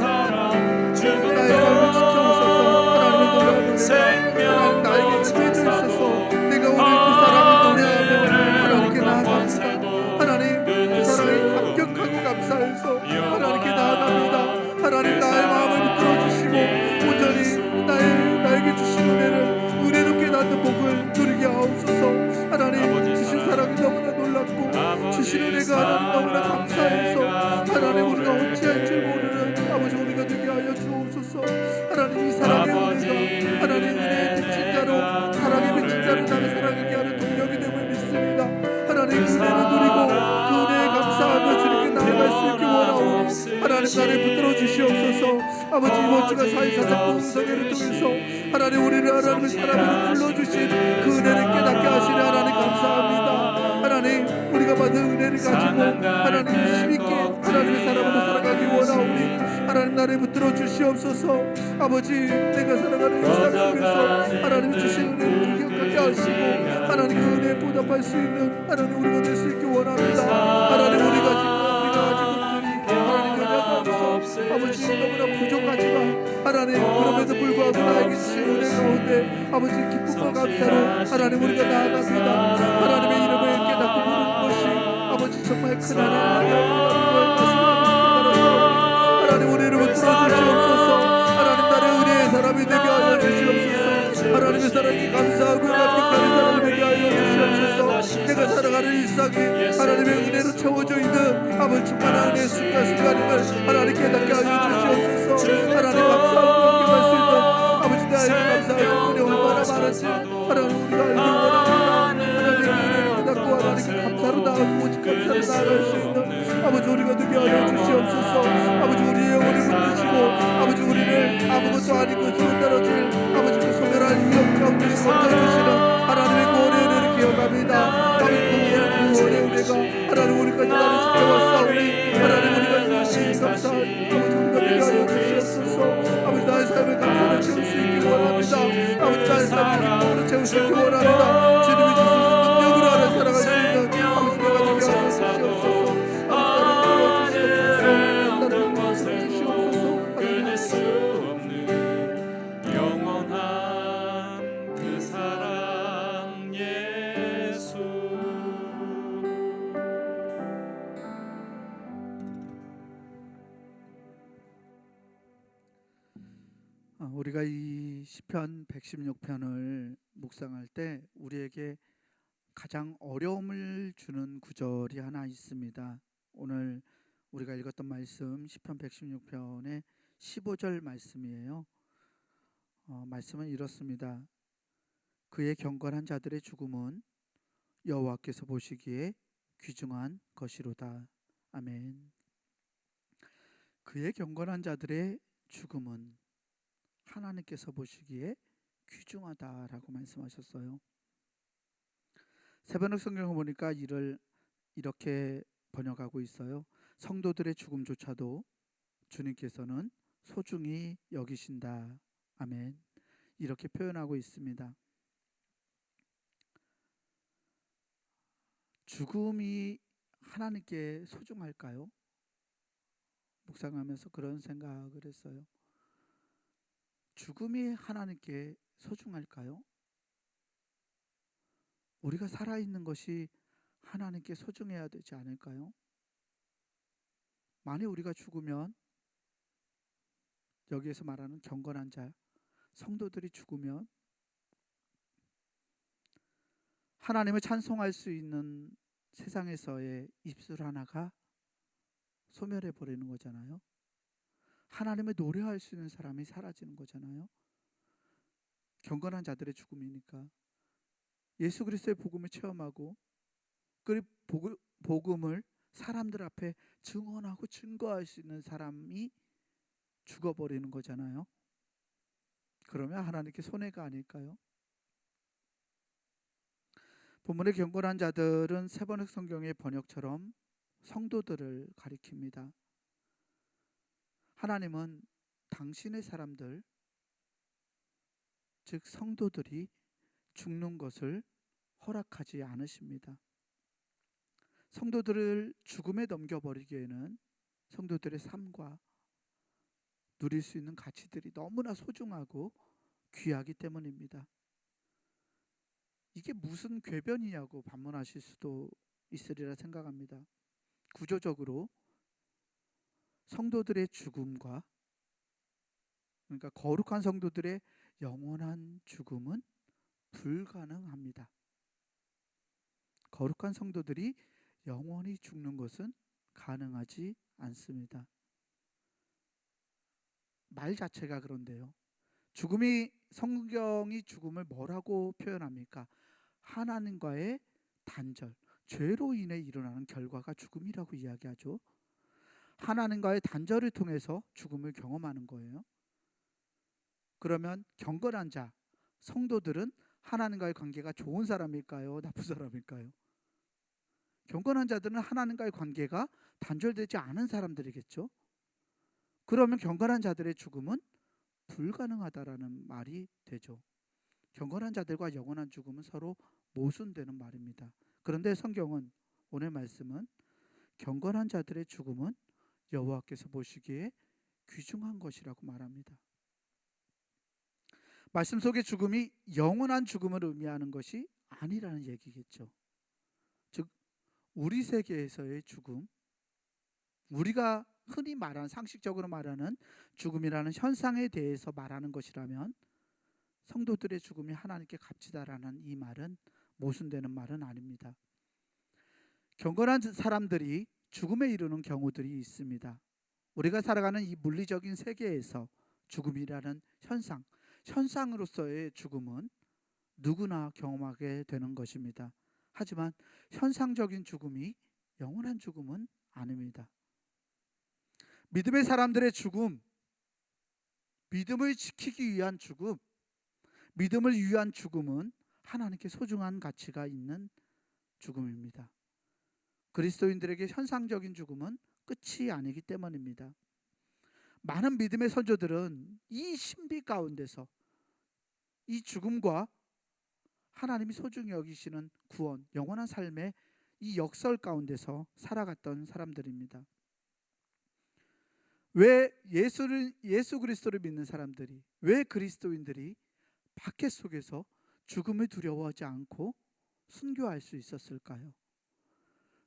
나의 삶을 지켜오셨던 하나님의 놀라운 은혜가 하나님 나에게 주어져 있어서 내가 오늘 그 사랑을 노래하며 하나님께 나아갑니다. 하나님, 그 사랑에 감격하고 감사해서 하나님께 나아갑니다. 하나님, 나의 마음을 붙들어 주시고 온전히 나에게 주신 은혜로 깨닫는 복을 누리게 하옵소서. 하나님, 주신 사랑이 너무나 놀랍고 주신 은혜가 하나님 너무나 감사해서 하나님, 우리가 어찌할 줄 모르는 아버지 우리가 되게 하여 주옵소서. 하나님, 이 사랑의 은혜가 하나님 은혜의 빚진 자로 사랑의 빚진 자로 나를 사랑하게 하는 동력이 됨을 믿습니다. 하나님, 그 은혜를 누리고 그 은혜에 감사하며 주님께 나아갈 수 있게 원하오니 하나님, 나를 붙들어 주시옵소서. 아버지, 이번 주가 4.24 공성회를 통해서 하나님 우리를 하나님의 사랑으로 불러주신 그 은혜를 깨닫게 하시니 하나님 감사합니다. 하나님, 우리가 받은 은혜를 가지고 하나님 힘있게 하나님의 사랑으로 살아가기 원하오니 하나님, 나를 붙들어 주시옵소서. 아버지, 내가 살아가는 일상 속에서 하나님 주신 은혜를 기억하게 하시고 하나님 그 은혜에 보답할 수 있는 하나님 우리가 될 수 있게 원합니다. 하나님, 우리가 가진 것들이 하나님 연약하면서 아버지 너무나 부족하지만 하나님, 그럼에도 불구하고 나에게 주신 은혜 가운데 아버지 기쁨과 감사로 하나님 우리가 나아갑니다. 하나님의 이름을 깨닫고 부르는 것이 아버지 정말 큰 하나님의 하나님, 우리를 붙들어 주시옵소서. 하나님, 나를 은혜의 사람이 되게 하여 주시옵소서. 하나님의 사랑이 감사하고 감격하는 사람이 되게 하여 주시옵소서. 내가 살아가는 일상이 하나님의 은혜로 채워져 있는 아버지 충만한 은혜의 순간순간임을 하나님 깨닫게 하여 주시옵소서. 하나님, 감사하고 감격할 수 있는 아버지 나에게 감사하고 은혜 얼마나 많은지 하나님 우리가 알기 원합니다. 하나님의 은혜를 깨닫고 하나님께 감사로 나아가고 오직 감사로 나아갈 수 있는 아버지 우리가 되게 하여 주시옵소서. 아버지, 우리의 영혼을 붙드시고 아버지 우리를 아무것도 아닌 것으로 떨어질 아버지 그 소멸한 위협 가운데서 건져주시는 하나님의 구원의 은혜를 기억합니다. 아버지, 그 구원의 은혜가 하나님 우리까지 나를 지켜왔사오니 하나님, 우리가 이 감사한 아버지 우리가 되게 하여 주시옵소서. 아버지, 나의 삶을 감사로 채울 수 있기 원합니다. 아버지, 나의 삶을 기쁨으로 채울 수 있기 원합니다. 주님이 주시는 능력으로 하나 살아갈 수 있는 아버지 내가 되게 하여 주시옵소서. 우리가 이 시편 116편을 묵상할 때 우리에게 가장 어려움을 주는 구절이 하나 있습니다. 오늘 우리가 읽었던 말씀 시편 116편의 15절 말씀이에요. 말씀은 이렇습니다. 그의 경건한 자들의 죽음은 여호와께서 보시기에 귀중한 것이로다. 아멘. 그의 경건한 자들의 죽음은 하나님께서 보시기에 귀중하다라고 말씀하셨어요. 새번역 성경을 보니까 이를 이렇게 번역하고 있어요. 성도들의 죽음조차도 주님께서는 소중히 여기신다. 아멘. 이렇게 표현하고 있습니다. 죽음이 하나님께 소중할까요? 묵상하면서 그런 생각을 했어요. 죽음이 하나님께 소중할까요? 우리가 살아있는 것이 하나님께 소중해야 되지 않을까요? 만일 우리가 죽으면, 여기에서 말하는 경건한 자, 성도들이 죽으면 하나님을 찬송할 수 있는 세상에서의 입술 하나가 소멸해 버리는 거잖아요. 하나님을 노래할 수 있는 사람이 사라지는 거잖아요. 경건한 자들의 죽음이니까. 예수 그리스도의 복음을 체험하고 그 복음을 사람들 앞에 증언하고 증거할 수 있는 사람이 죽어버리는 거잖아요. 그러면 하나님께 손해가 아닐까요? 본문의 경건한 자들은 세번역 성경의 번역처럼 성도들을 가리킵니다. 하나님은 당신의 사람들, 즉 성도들이 죽는 것을 허락하지 않으십니다. 성도들을 죽음에 넘겨버리기에는 성도들의 삶과 누릴 수 있는 가치들이 너무나 소중하고 귀하기 때문입니다. 이게 무슨 궤변이냐고 반문하실 수도 있으리라 생각합니다. 구조적으로 성도들의 죽음과, 그러니까 거룩한 성도들의 영원한 죽음은 불가능합니다. 거룩한 성도들이 영원히 죽는 것은 가능하지 않습니다. 말 자체가 그런데요. 성경이 죽음을 뭐라고 표현합니까? 하나님과의 단절, 죄로 인해 일어나는 결과가 죽음이라고 이야기하죠. 하나님과의 단절을 통해서 죽음을 경험하는 거예요. 그러면 경건한 자, 성도들은 하나님과의 관계가 좋은 사람일까요? 나쁜 사람일까요? 경건한 자들은 하나님과의 관계가 단절되지 않은 사람들이겠죠. 그러면 경건한 자들의 죽음은 불가능하다라는 말이 되죠. 경건한 자들과 영원한 죽음은 서로 모순되는 말입니다. 그런데 성경은, 오늘 말씀은 경건한 자들의 죽음은 여호와께서 보시기에 귀중한 것이라고 말합니다. 말씀 속의 죽음이 영원한 죽음을 의미하는 것이 아니라는 얘기겠죠. 즉 우리 세계에서의 죽음, 우리가 흔히 말하는, 상식적으로 말하는 죽음이라는 현상에 대해서 말하는 것이라면 성도들의 죽음이 하나님께 값지다라는 이 말은 모순되는 말은 아닙니다. 경건한 사람들이 죽음에 이르는 경우들이 있습니다. 우리가 살아가는 이 물리적인 세계에서 죽음이라는 현상으로서의 죽음은 누구나 경험하게 되는 것입니다. 하지만 현상적인 죽음이 영원한 죽음은 아닙니다. 믿음의 사람들의 죽음, 믿음을 지키기 위한 죽음, 믿음을 위한 죽음은 하나님께 소중한 가치가 있는 죽음입니다. 그리스도인들에게 현상적인 죽음은 끝이 아니기 때문입니다. 많은 믿음의 선조들은 이 신비 가운데서 이 죽음과 하나님이 소중히 여기시는 구원, 영원한 삶의 이 역설 가운데서 살아갔던 사람들입니다. 왜 예수 그리스도를 믿는 사람들이, 왜 그리스도인들이 박해 속에서 죽음을 두려워하지 않고 순교할 수 있었을까요?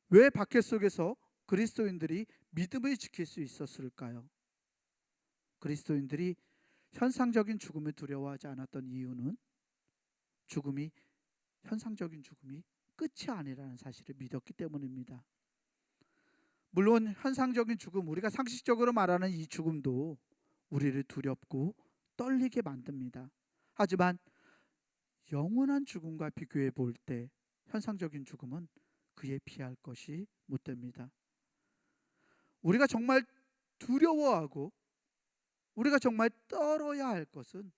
왜 박해 속에서 그리스도인들이 믿음을 지킬 수 있었을까요? 그리스도인들이 현상적인 죽음을 두려워하지 않았던 이유는 현상적인 죽음이 끝이 아니라는 사실을 믿었기 때문입니다. 물론 현상적인 죽음, 우리가 상식적으로 말하는 이 죽음도 우리를 두렵고 떨리게 만듭니다. 하지만 영원한 죽음과 비교해 볼 때 현상적인 죽음은 그에 비할 것이 못 됩니다. 우리가 정말 두려워하고 우리가 정말 떨어야 할 것은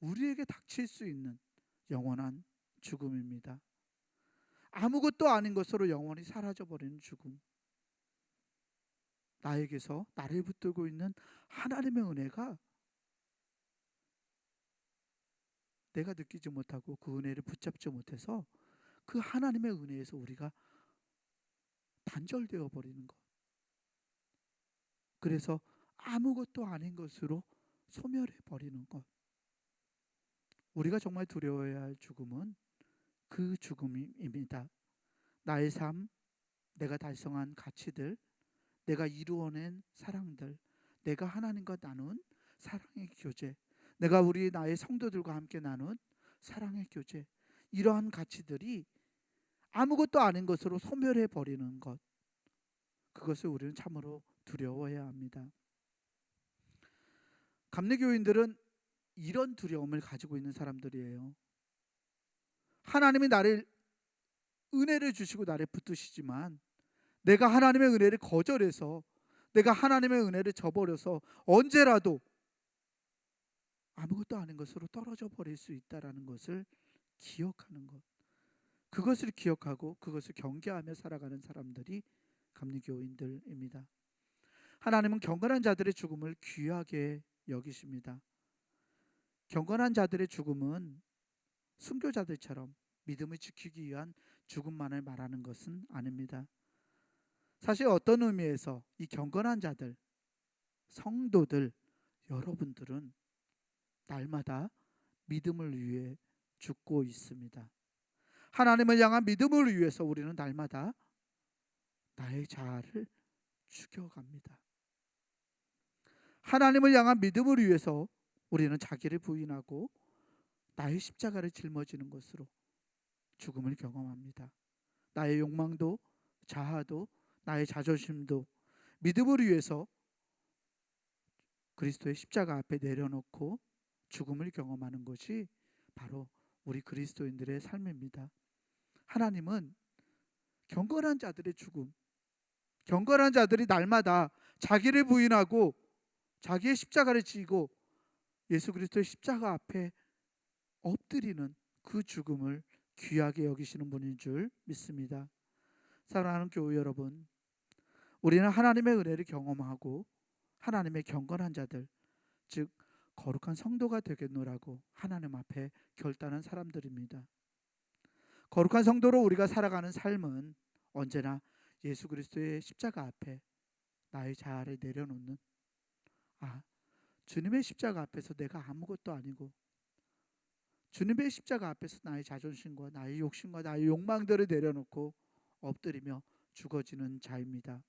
우리에게 닥칠 수 있는 영원한 죽음입니다. 아무것도 아닌 것으로 영원히 사라져버리는 죽음, 나에게서 나를 붙들고 있는 하나님의 은혜가 내가 느끼지 못하고 그 은혜를 붙잡지 못해서 그 하나님의 은혜에서 우리가 단절되어 버리는 것. 그래서 아무것도 아닌 것으로 소멸해 버리는 것. 우리가 정말 두려워해야 할 죽음은 그 죽음입니다. 나의 삶, 내가 달성한 가치들, 내가 이루어낸 사랑들, 내가 하나님과 나눈 사랑의 교제, 내가 우리 나의 성도들과 함께 나눈 사랑의 교제, 이러한 가치들이 아무것도 아닌 것으로 소멸해 버리는 것, 그것을 우리는 참으로 두려워해야 합니다. 감리교인들은 이런 두려움을 가지고 있는 사람들이에요. 하나님이 나를 은혜를 주시고 나를 붙드시지만 내가 하나님의 은혜를 거절해서, 내가 하나님의 은혜를 저버려서 언제라도 아무것도 아닌 것으로 떨어져 버릴 수 있다라는 것을 기억하는 것, 그것을 기억하고 그것을 경계하며 살아가는 사람들이 감리교인들입니다. 하나님은 경건한 자들의 죽음을 귀하게 여기십니다. 경건한 자들의 죽음은 순교자들처럼 믿음을 지키기 위한 죽음만을 말하는 것은 아닙니다. 사실 어떤 의미에서 이 경건한 자들, 성도들, 여러분들은 날마다 믿음을 위해 죽고 있습니다. 하나님을 향한 믿음을 위해서 우리는 날마다 나의 자아를 죽여갑니다. 하나님을 향한 믿음을 위해서 우리는 자기를 부인하고 나의 십자가를 짊어지는 것으로 죽음을 경험합니다. 나의 욕망도, 자아도, 나의 자존심도 믿음을 위해서 그리스도의 십자가 앞에 내려놓고 죽음을 경험하는 것이 바로 우리 그리스도인들의 삶입니다. 하나님은 경건한 자들의 죽음, 경건한 자들이 날마다 자기를 부인하고 자기의 십자가를 지고 예수 그리스도의 십자가 앞에 엎드리는 그 죽음을 귀하게 여기시는 분인 줄 믿습니다. 사랑하는 교회 여러분, 우리는 하나님의 은혜를 경험하고 하나님의 경건한 자들, 즉 거룩한 성도가 되겠노라고 하나님 앞에 결단한 사람들입니다. 거룩한 성도로 우리가 살아가는 삶은 언제나 예수 그리스도의 십자가 앞에 나의 자아를 내려놓는, 주님의 십자가 앞에서 내가 아무것도 아니고 주님의 십자가 앞에서 나의 자존심과 나의 욕심과 나의 욕망들을 내려놓고 엎드리며 죽어지는 자입니다.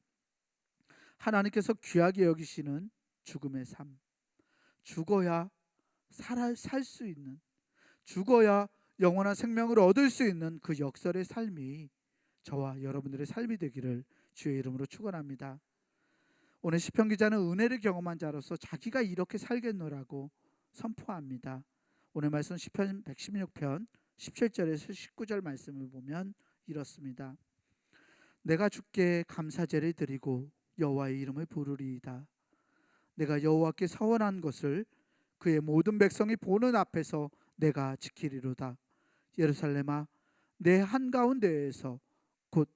하나님께서 귀하게 여기시는 죽음의 삶, 죽어야 살 수 있는, 죽어야 영원한 생명을 얻을 수 있는 그 역설의 삶이 저와 여러분들의 삶이 되기를 주의 이름으로 축원합니다. 오늘 시편 기자는 은혜를 경험한 자로서 자기가 이렇게 살겠노라고 선포합니다. 오늘 말씀 시편 116편 17절에서 19절 말씀을 보면 이렇습니다. 내가 주께 감사제를 드리고 여호와의 이름을 부르리이다. 내가 여호와께 서원한 것을 그의 모든 백성이 보는 앞에서 내가 지키리로다. 예루살렘아, 내 한가운데에서 곧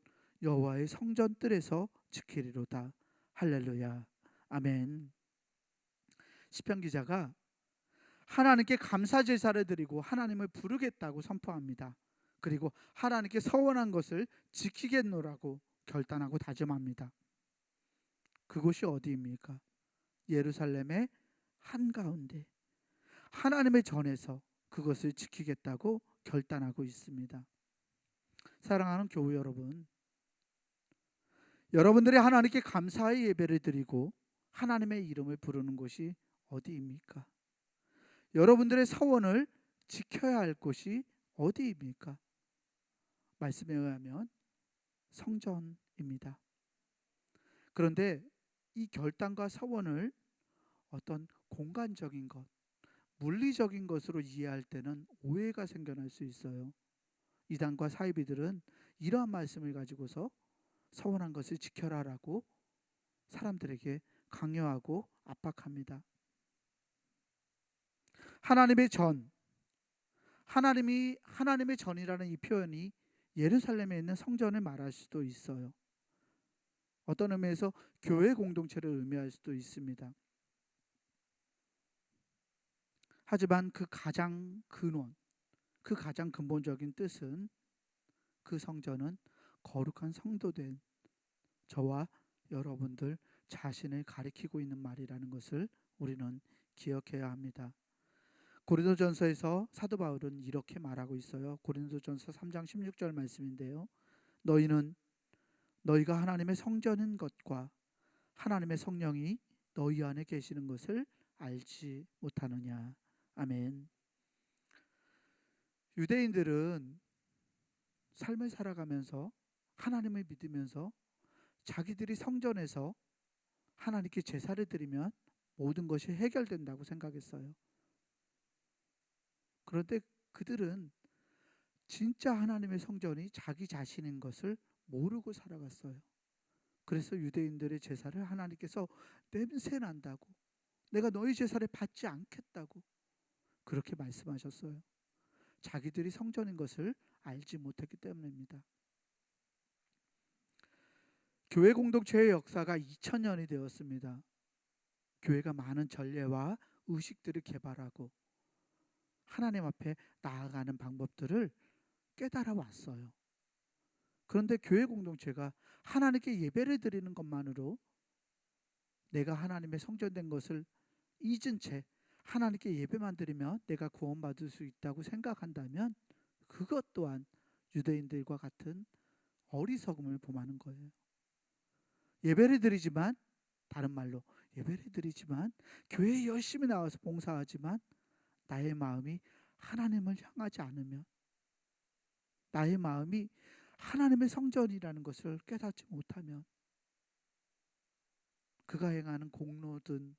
여호와의 성전 뜰에서 지키리로다. 할렐루야. 아멘. 시편 기자가 하나님께 감사 제사를 드리고 하나님을 부르겠다고 선포합니다. 그리고 하나님께 서원한 것을 지키겠노라고 결단하고 다짐합니다. 그곳이 어디입니까? 예루살렘의 한가운데 하나님의 전에서 그것을 지키겠다고 결단하고 있습니다. 사랑하는 교회 여러분, 여러분들이 하나님께 감사의 예배를 드리고 하나님의 이름을 부르는 곳이 어디입니까? 여러분들의 서원을 지켜야 할 곳이 어디입니까? 말씀에 의하면 성전입니다. 그런데 이 결단과 서원을 어떤 공간적인 것, 물리적인 것으로 이해할 때는 오해가 생겨날 수 있어요. 이단과 사이비들은 이러한 말씀을 가지고서 서원한 것을 지켜라라고 사람들에게 강요하고 압박합니다. 하나님의 전, 하나님의 전이라는 이 표현이 예루살렘에 있는 성전을 말할 수도 있어요. 어떤 의미에서 교회 공동체를 의미할 수도 있습니다. 하지만 그 가장 근원적인 뜻은 그 성전은 거룩한 성도된 저와 여러분들 자신을 가리키고 있는 말이라는 것을 우리는 기억해야 합니다. 고린도전서에서 사도 바울은 이렇게 말하고 있어요. 고린도전서 3장 16절 말씀인데요. 너희가 하나님의 성전인 것과 하나님의 성령이 너희 안에 계시는 것을 알지 못하느냐. 아멘. 유대인들은 삶을 살아가면서 하나님을 믿으면서 자기들이 성전에서 하나님께 제사를 드리면 모든 것이 해결된다고 생각했어요. 그런데 그들은 진짜 하나님의 성전이 자기 자신인 것을 모르고 살아갔어요. 그래서 유대인들의 제사를 하나님께서 냄새 난다고, 내가 너희 제사를 받지 않겠다고 그렇게 말씀하셨어요. 자기들이 성전인 것을 알지 못했기 때문입니다. 교회 공동체의 역사가 2000년이 되었습니다. 교회가 많은 전례와 의식들을 개발하고 하나님 앞에 나아가는 방법들을 깨달아 왔어요. 그런데 교회 공동체가 하나님께 예배를 드리는 것만으로 내가 하나님의 성전된 것을 잊은 채 하나님께 예배만 드리면 내가 구원받을 수 있다고 생각한다면 그것 또한 유대인들과 같은 어리석음을 범하는 거예요. 예배를 드리지만, 다른 말로 예배를 드리지만, 교회에 열심히 나와서 봉사하지만 나의 마음이 하나님을 향하지 않으면, 나의 마음이 하나님의 성전이라는 것을 깨닫지 못하면 그가 행하는 공로든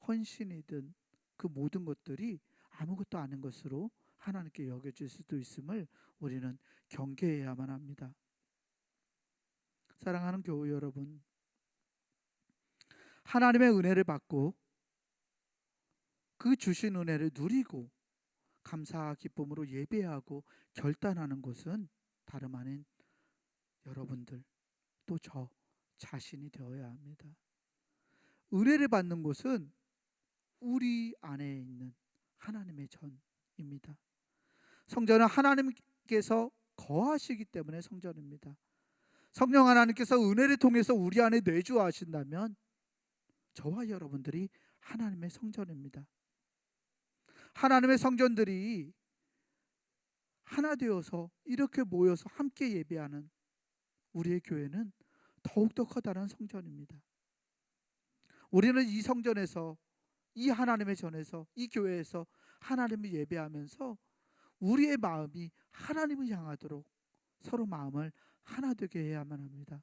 헌신이든 그 모든 것들이 아무것도 아닌 것으로 하나님께 여겨질 수도 있음을 우리는 경계해야만 합니다. 사랑하는 교우 여러분, 하나님의 은혜를 받고 그 주신 은혜를 누리고 감사와 기쁨으로 예배하고 결단하는 것은 다름 아닌 여러분들 또 저 자신이 되어야 합니다. 은혜를 받는 것은 우리 안에 있는 하나님의 전입니다. 성전은 하나님께서 거하시기 때문에 성전입니다. 성령 하나님께서 은혜를 통해서 우리 안에 내주하신다면 저와 여러분들이 하나님의 성전입니다. 하나님의 성전들이 하나 되어서 이렇게 모여서 함께 예배하는 우리의 교회는 더욱더 커다란 성전입니다. 우리는 이 성전에서, 이 하나님의 전에서, 이 교회에서 하나님을 예배하면서 우리의 마음이 하나님을 향하도록 서로 마음을 하나 되게 해야만 합니다.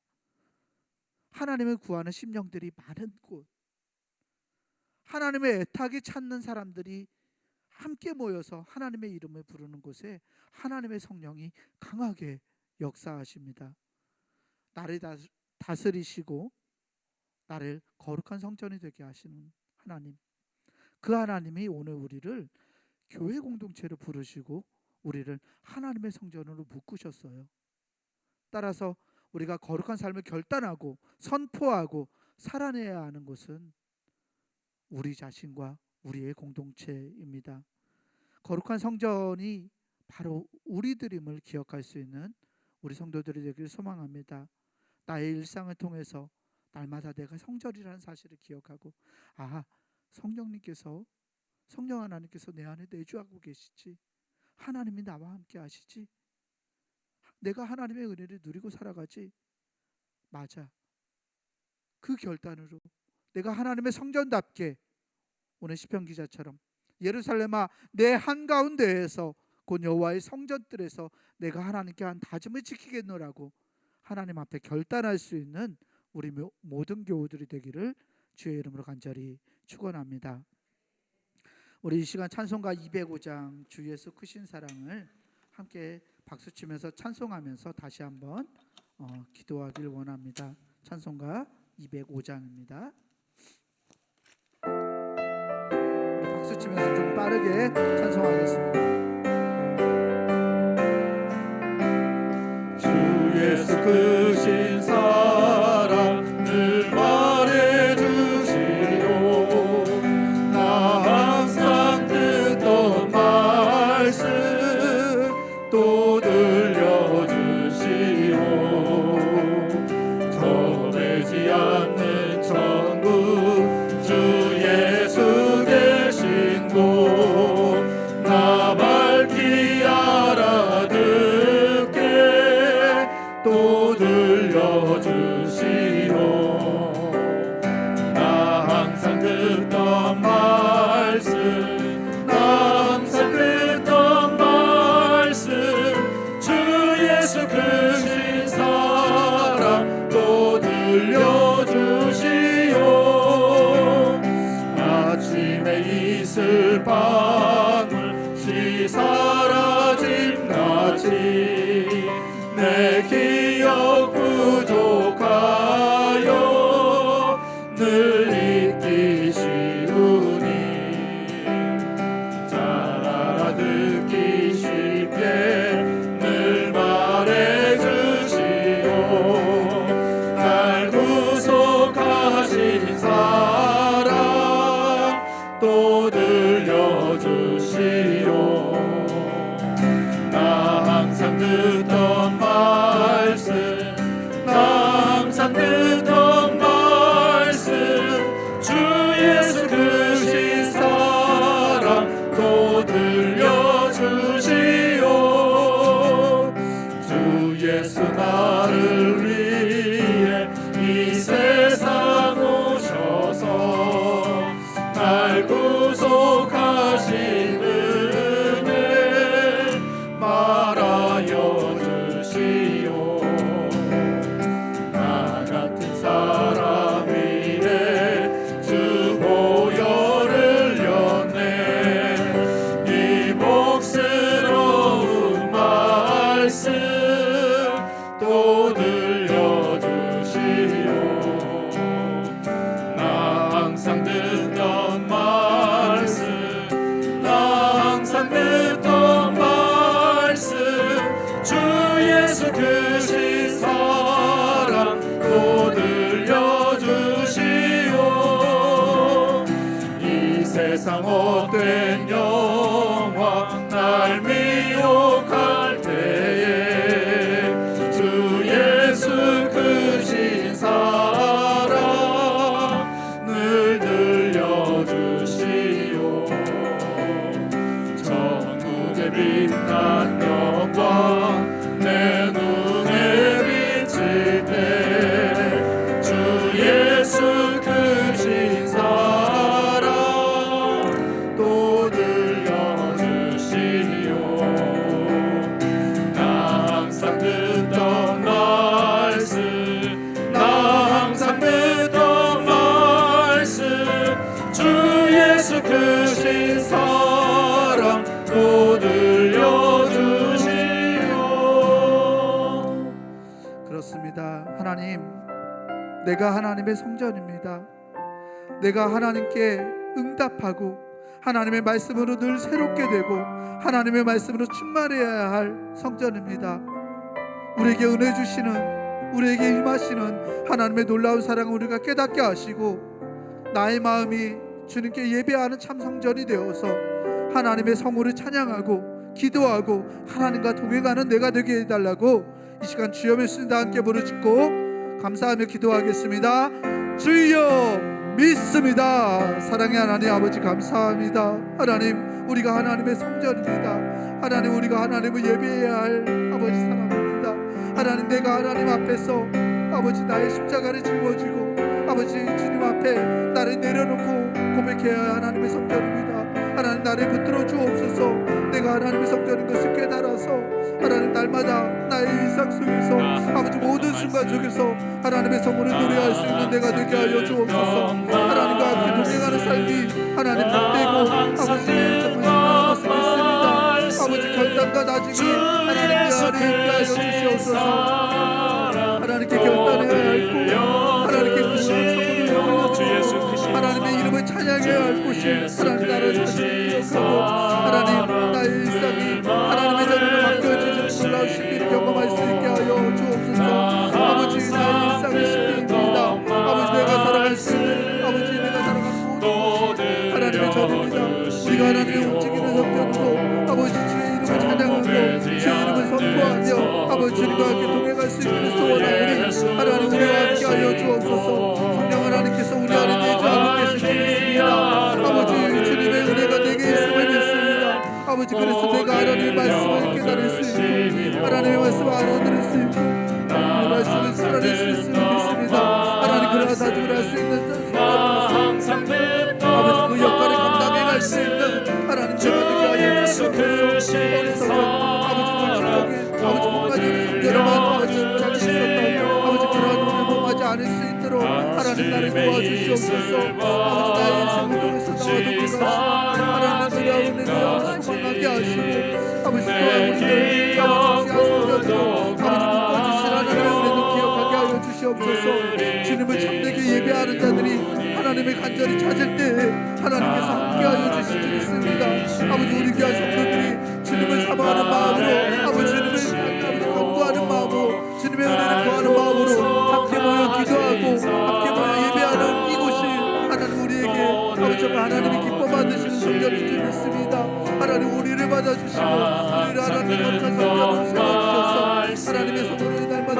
하나님을 구하는 심령들이 많은 곳, 하나님의 애타게 찾는 사람들이 함께 모여서 하나님의 이름을 부르는 곳에 하나님의 성령이 강하게 역사하십니다. 나를 다스리시고 나를 거룩한 성전이 되게 하시는 하나님, 그 하나님이 오늘 우리를 교회 공동체로 부르시고 우리를 하나님의 성전으로 묶으셨어요. 따라서 우리가 거룩한 삶을 결단하고 선포하고 살아내야 하는 것은 우리 자신과 우리의 공동체입니다. 거룩한 성전이 바로 우리들임을 기억할 수 있는 우리 성도들이 되기를 소망합니다. 나의 일상을 통해서 날마다 내가 성전이라는 사실을 기억하고, 성령님께서, 성령 하나님께서 내 안에 내주하고 계시지, 하나님이 나와 함께 하시지, 내가 하나님의 은혜를 누리고 살아가지, 맞아, 그 결단으로 내가 하나님의 성전답게 오늘 시편 기자처럼 예루살렘아 내 한가운데에서 곧 여호와의 성전들에서 내가 하나님께 한 다짐을 지키겠노라고 하나님 앞에 결단할 수 있는 우리 모든 교우들이 되기를 주의 이름으로 간절히 축원합니다. 우리 이 시간 찬송가 205장 주 예수 크신 사랑을 함께 박수치면서 찬송하면서 다시 한번 기도하길 원합니다. 찬송가 205장입니다. 박수치면서 좀 빠르게 찬송하겠습니다. 주 예수 크신 사랑 늘 말해주시오. 나 항상 듣던 말씀 또 들려주시오. 이슬 방울이 사라짐 같이 내 기억 부족하여 늘 잊기 쉬우니 잘 알아듣기 쉽게 늘 말해주시오 날 구속하신 사랑 또 들려주시오 나 항상 듣던 말씀 나 항상 듣던 말씀 주 예수 크신 사랑 또 들려주시오 주 예수 나를 위해 이 세상 오셔서 날 구속하신 은혜 말하여 주시오 나 같은 사람이래 주 보혈을 흘렸네 이 복스러운 말씀 또 들려주시오 나 항상 듣던 말씀 나 항상 듣던 말씀 주 예수 크신 사랑 또 들려주시오 이 세상 헛된 영광 날 미혹할 때에 주 예수 크신 사랑 늘 들려주시오 천국의 빛난 영광 내 눈에 비칠 때 주 예수 크신 사랑 또 들려주시오 나 항상 듣던 말씀 나 항상 듣던 말씀 주 예수 크신 사랑 또 들려주시오 그렇습니다. 하나님, 내가 하나님의 성전입니다. 내가 하나님께 응답하고 하나님의 말씀으로 늘 새롭게 되고 하나님의 말씀으로 충만해야 할 성전입니다. 우리에게 은혜 주시는, 우리에게 임하시는 하나님의 놀라운 사랑을 우리가 깨닫게 하시고 나의 마음이 주님께 예배하는 참 성전이 되어서 하나님의 성호를 찬양하고 기도하고 하나님과 동행하는 내가 되게 해달라고 이 시간 주여 말씀과 함께 부르짖고 감사하며 기도하겠습니다. 주여 믿습니다. 사랑의 하나님 아버지 감사합니다. 하나님, 우리가 하나님의 성전입니다. 하나님, 우리가 하나님을 예배해야 할 아버지 사람입니다. 하나님, 내가 하나님 앞에서 아버지 나의 십자가를 짊어지고 아버지 주님 앞에 나를 내려놓고 고백해야 할 하나님의 성전입니다. 하나님, 나를 붙들어 주옵소서. 내가 하나님의 성전인 것을 깨달아서 하나님, 날마다 나의 일상 속에서 아버지 모든 순간 속에서 하나님의 성문을 노래할 수 있는 내가 되게 하여 주옵소서. 하나님과 함께 동행하는 삶이 하나님 복되고 아버지 정말 신나는 것을 믿습니다. 아버지 결단과 나중에 하나님 그 안에 있게 하여 주시옵소서. 하나님께 결단해야 할고 하나님께 구원한 성문을 하나님의 이름을 찬양해야 할 곳이 하나님 나라를 기억하고 하나님 나의 일상이 하나님의 자녀로 바뀌어지는 놀라운 신비를 경험할 수 있게 하여 주옵소서. 아버지, 나의 일상이 신비입니다. 아버지, 내가 살아갈 수 있는 아버지, 내가 살아갈 모든 하나님의 전입니다. 우리가 하나님의 움직이는 성전으로 아버지 주의 이름을 찬양하고 주의 이름을 선포하며 아버지 주님과 함께 동행할 수 있기를 소원하오니 하나님 우리와 함께 하여 주옵소서. 성령 하나님께서 우리 안에 내주하고 계신 주님입니다. 아버지 주님의 은혜가 내게 있음을 믿습니다. 아버지, 그래서 내가 하나님의 말씀을 깨달을 수 있고 하나님의 말씀을 알아들을 수 있고 하나님의 말씀을 살아낼 수 있음을 믿습니다. 하나님, 그러나 다짐을 할 수 있는 사람입니다. 아버지, 그 역할을 감당해 갈 수 있는 하나님 제가 되게 하여 주옵소서. 어리석은 아버지 물주먹에 아버지 목마지 성전에만 아버지 자기 있었던 아버지 그러한 운을 범하지 않을 수 있도록 하나님 나를 도와주시옵소서. 아버지, 나의 인생을 통해서 나와도 그가 하시고 아버지 또한 우리를 아버지 하소서 아버지 묶어주신 하나님의 은혜도 기억하게 하여 주시옵소서. 주님을 참되게 예배하는 자들이 하나님의 간절히 찾을 때 하나님께서 함께하여 주시기 믿습니다. 아버지 우리 귀한 성도들이 주님을 사모하는 마음으로 아버지 주님을 간구하는 마음으로 주님의 은혜를 구하는 마음으로 함께 모여 기도하고 함께 모여 예배하는 이곳이 하나님 우리에게 아버지 정말 하나님이 기뻐 받으시는 성전인 줄 믿습니다. 하나님 우리를 받아주시고 우리를 하나님 거룩한 성전으로 세워주셔서 하나님의 성도를 날마다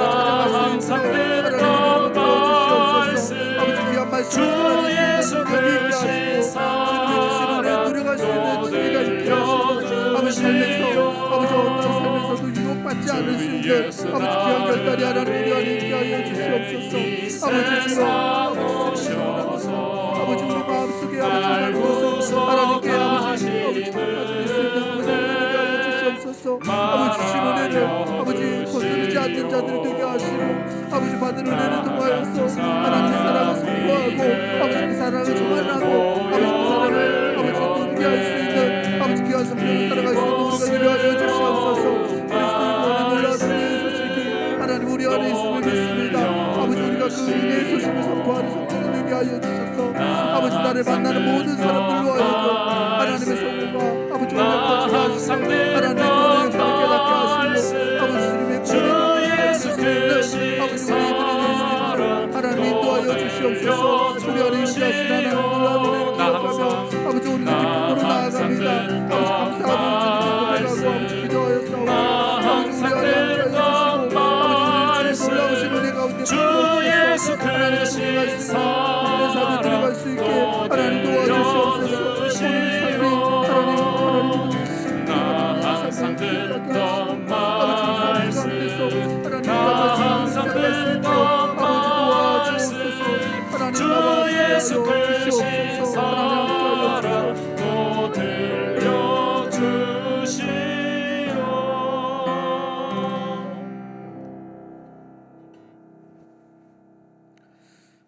찾아갈 수 있도록 하나님 은혜를 부어주시옵소서. 아버지 귀한 말씀 살아내시는 성경이 있게 하시고 주님의 주시는 은혜 누려갈 수 있는 지혜가 있게 하시고 아버지 삶에서 아버지 어떤 삶에서도 유혹받지 않을 수 있는 아버지 귀한 결단이 하나님 우리 안에 있게 하여 주시옵소서. 아버지 주여 아버지 우리 마음속에 아버지 하나님 것을 하나님께 아버지 받을 수 있는 은혜를 하여 주시옵소서. 아버지 주신 은혜를 아버지 거스르지 않는 자들이 되게 하시고 아버지 받은 은혜를 통하여서 하나님의 사랑을 선포하고 아버지 그 사랑을 전하고 아버지 그 사랑을 아버지 누리게 할 수 있는 아버지 귀한 성령을 살아갈 수 있는 우리가 되게 하여 주시옵소서. 그리스도의 구원의 놀라운 은혜의 소식이 하나님 우리 안에 있음을 믿습니다. 아버지 우리가 그 은혜의 소식을 선포하는 성령이 되게 하여 주셔서 아버지 나를 만나는 모든 사람들로 하여금 하나님의 성령과 아버지 오늘 퍼지게 하시고 하나님의 구원의 역사를 깨닫게 하시고 아버지 주님의 구원의 역사를 수 있는 아버지 우리 이들이 될 수 있는 하나님 인도하여 주시옵소서. 우리 안에 임재하신 하나님 놀라운 은혜를 기억하며 아버지 우리는 기쁨으로 나아갑니다. 아버지 감사하며 주님께 고백하고 아버지 기도하여 싸우고 아버지 우리 안에 임재하여 주시고 아버지 우리 주의 놀라우신 은혜 가운데 부어주셔서 하나님의 들어갈 수 있는 우리의 삶에 들어갈 수 있게 하나님 도와주시옵소서. 오늘 삶이 하나님 항상 듣던 아버지 말씀 주 예수 크신 사랑 또 들려주시오.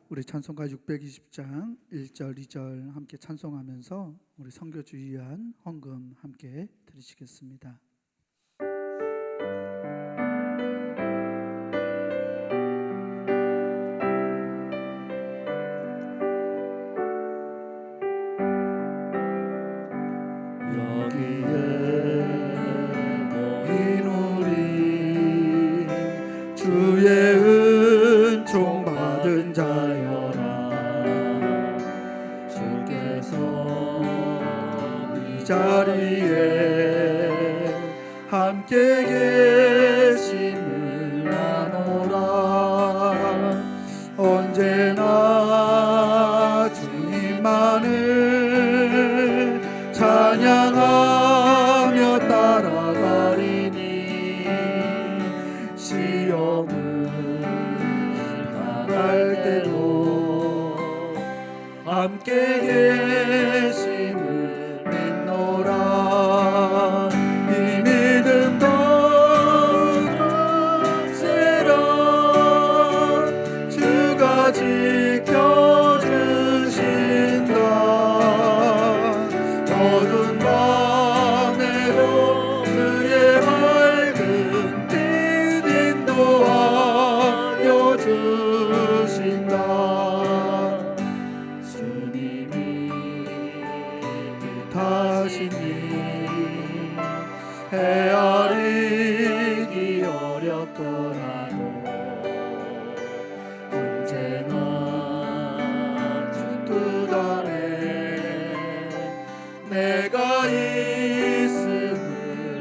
우리 찬송가 620장 1절 2절 함께 찬송하면서 우리 선교주 위한 헌금 함께 드리시겠습니다. 여기에 모인 우리 주의 은총 받은 자여라. 주께서 이 자리에 함께 계심을 아노라. 언제나 주님만을 찬양하며 따라가리니 시험을 당할 때도 함께 계심을 믿노라. 이 믿음 더욱 세라. 주가 지켜주신다. 어두운 밤에도 그의 밝은 빛 인도하여 주신다. 주님이 뜻하시니 헤아리기 어렵더라도 언제나 주 뜻 안에 내가 있음을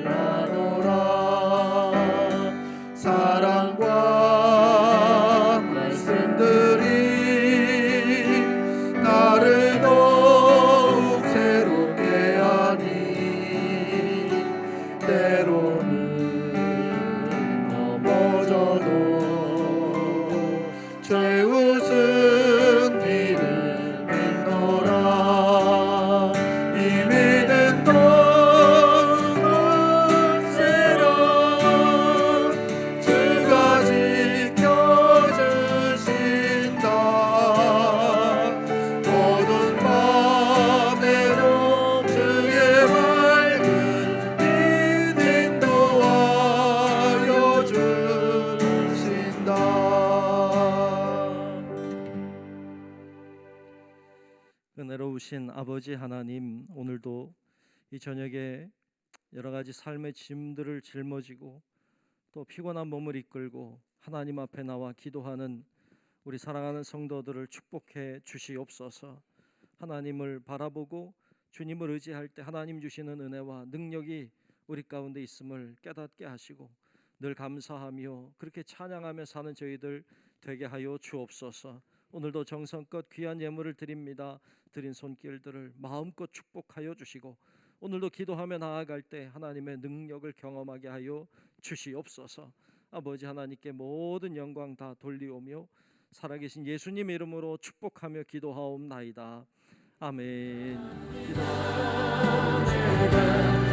아노라. 사랑과 말씀들이 나를 더욱 새롭게 하니 때로는 넘어져도 죄웃은 길을 믿노라. 이 믿음 도 아버지 하나님, 오늘도 이 저녁에 여러 가지 삶의 짐들을 짊어지고 또 피곤한 몸을 이끌고 하나님 앞에 나와 기도하는 우리 사랑하는 성도들을 축복해 주시옵소서. 하나님을 바라보고 주님을 의지할 때 하나님 주시는 은혜와 능력이 우리 가운데 있음을 깨닫게 하시고 늘 감사하며 그렇게 찬양하며 사는 저희들 되게 하여 주옵소서. 오늘도 정성껏 귀한 예물을 드립니다. 드린 손길들을 마음껏 축복하여 주시고 오늘도 기도하며 나아갈 때 하나님의 능력을 경험하게 하여 주시옵소서. 아버지 하나님께 모든 영광 다 돌리오며 살아계신 예수님 이름으로 축복하며 기도하옵나이다. 아멘. 기도하옵나이다.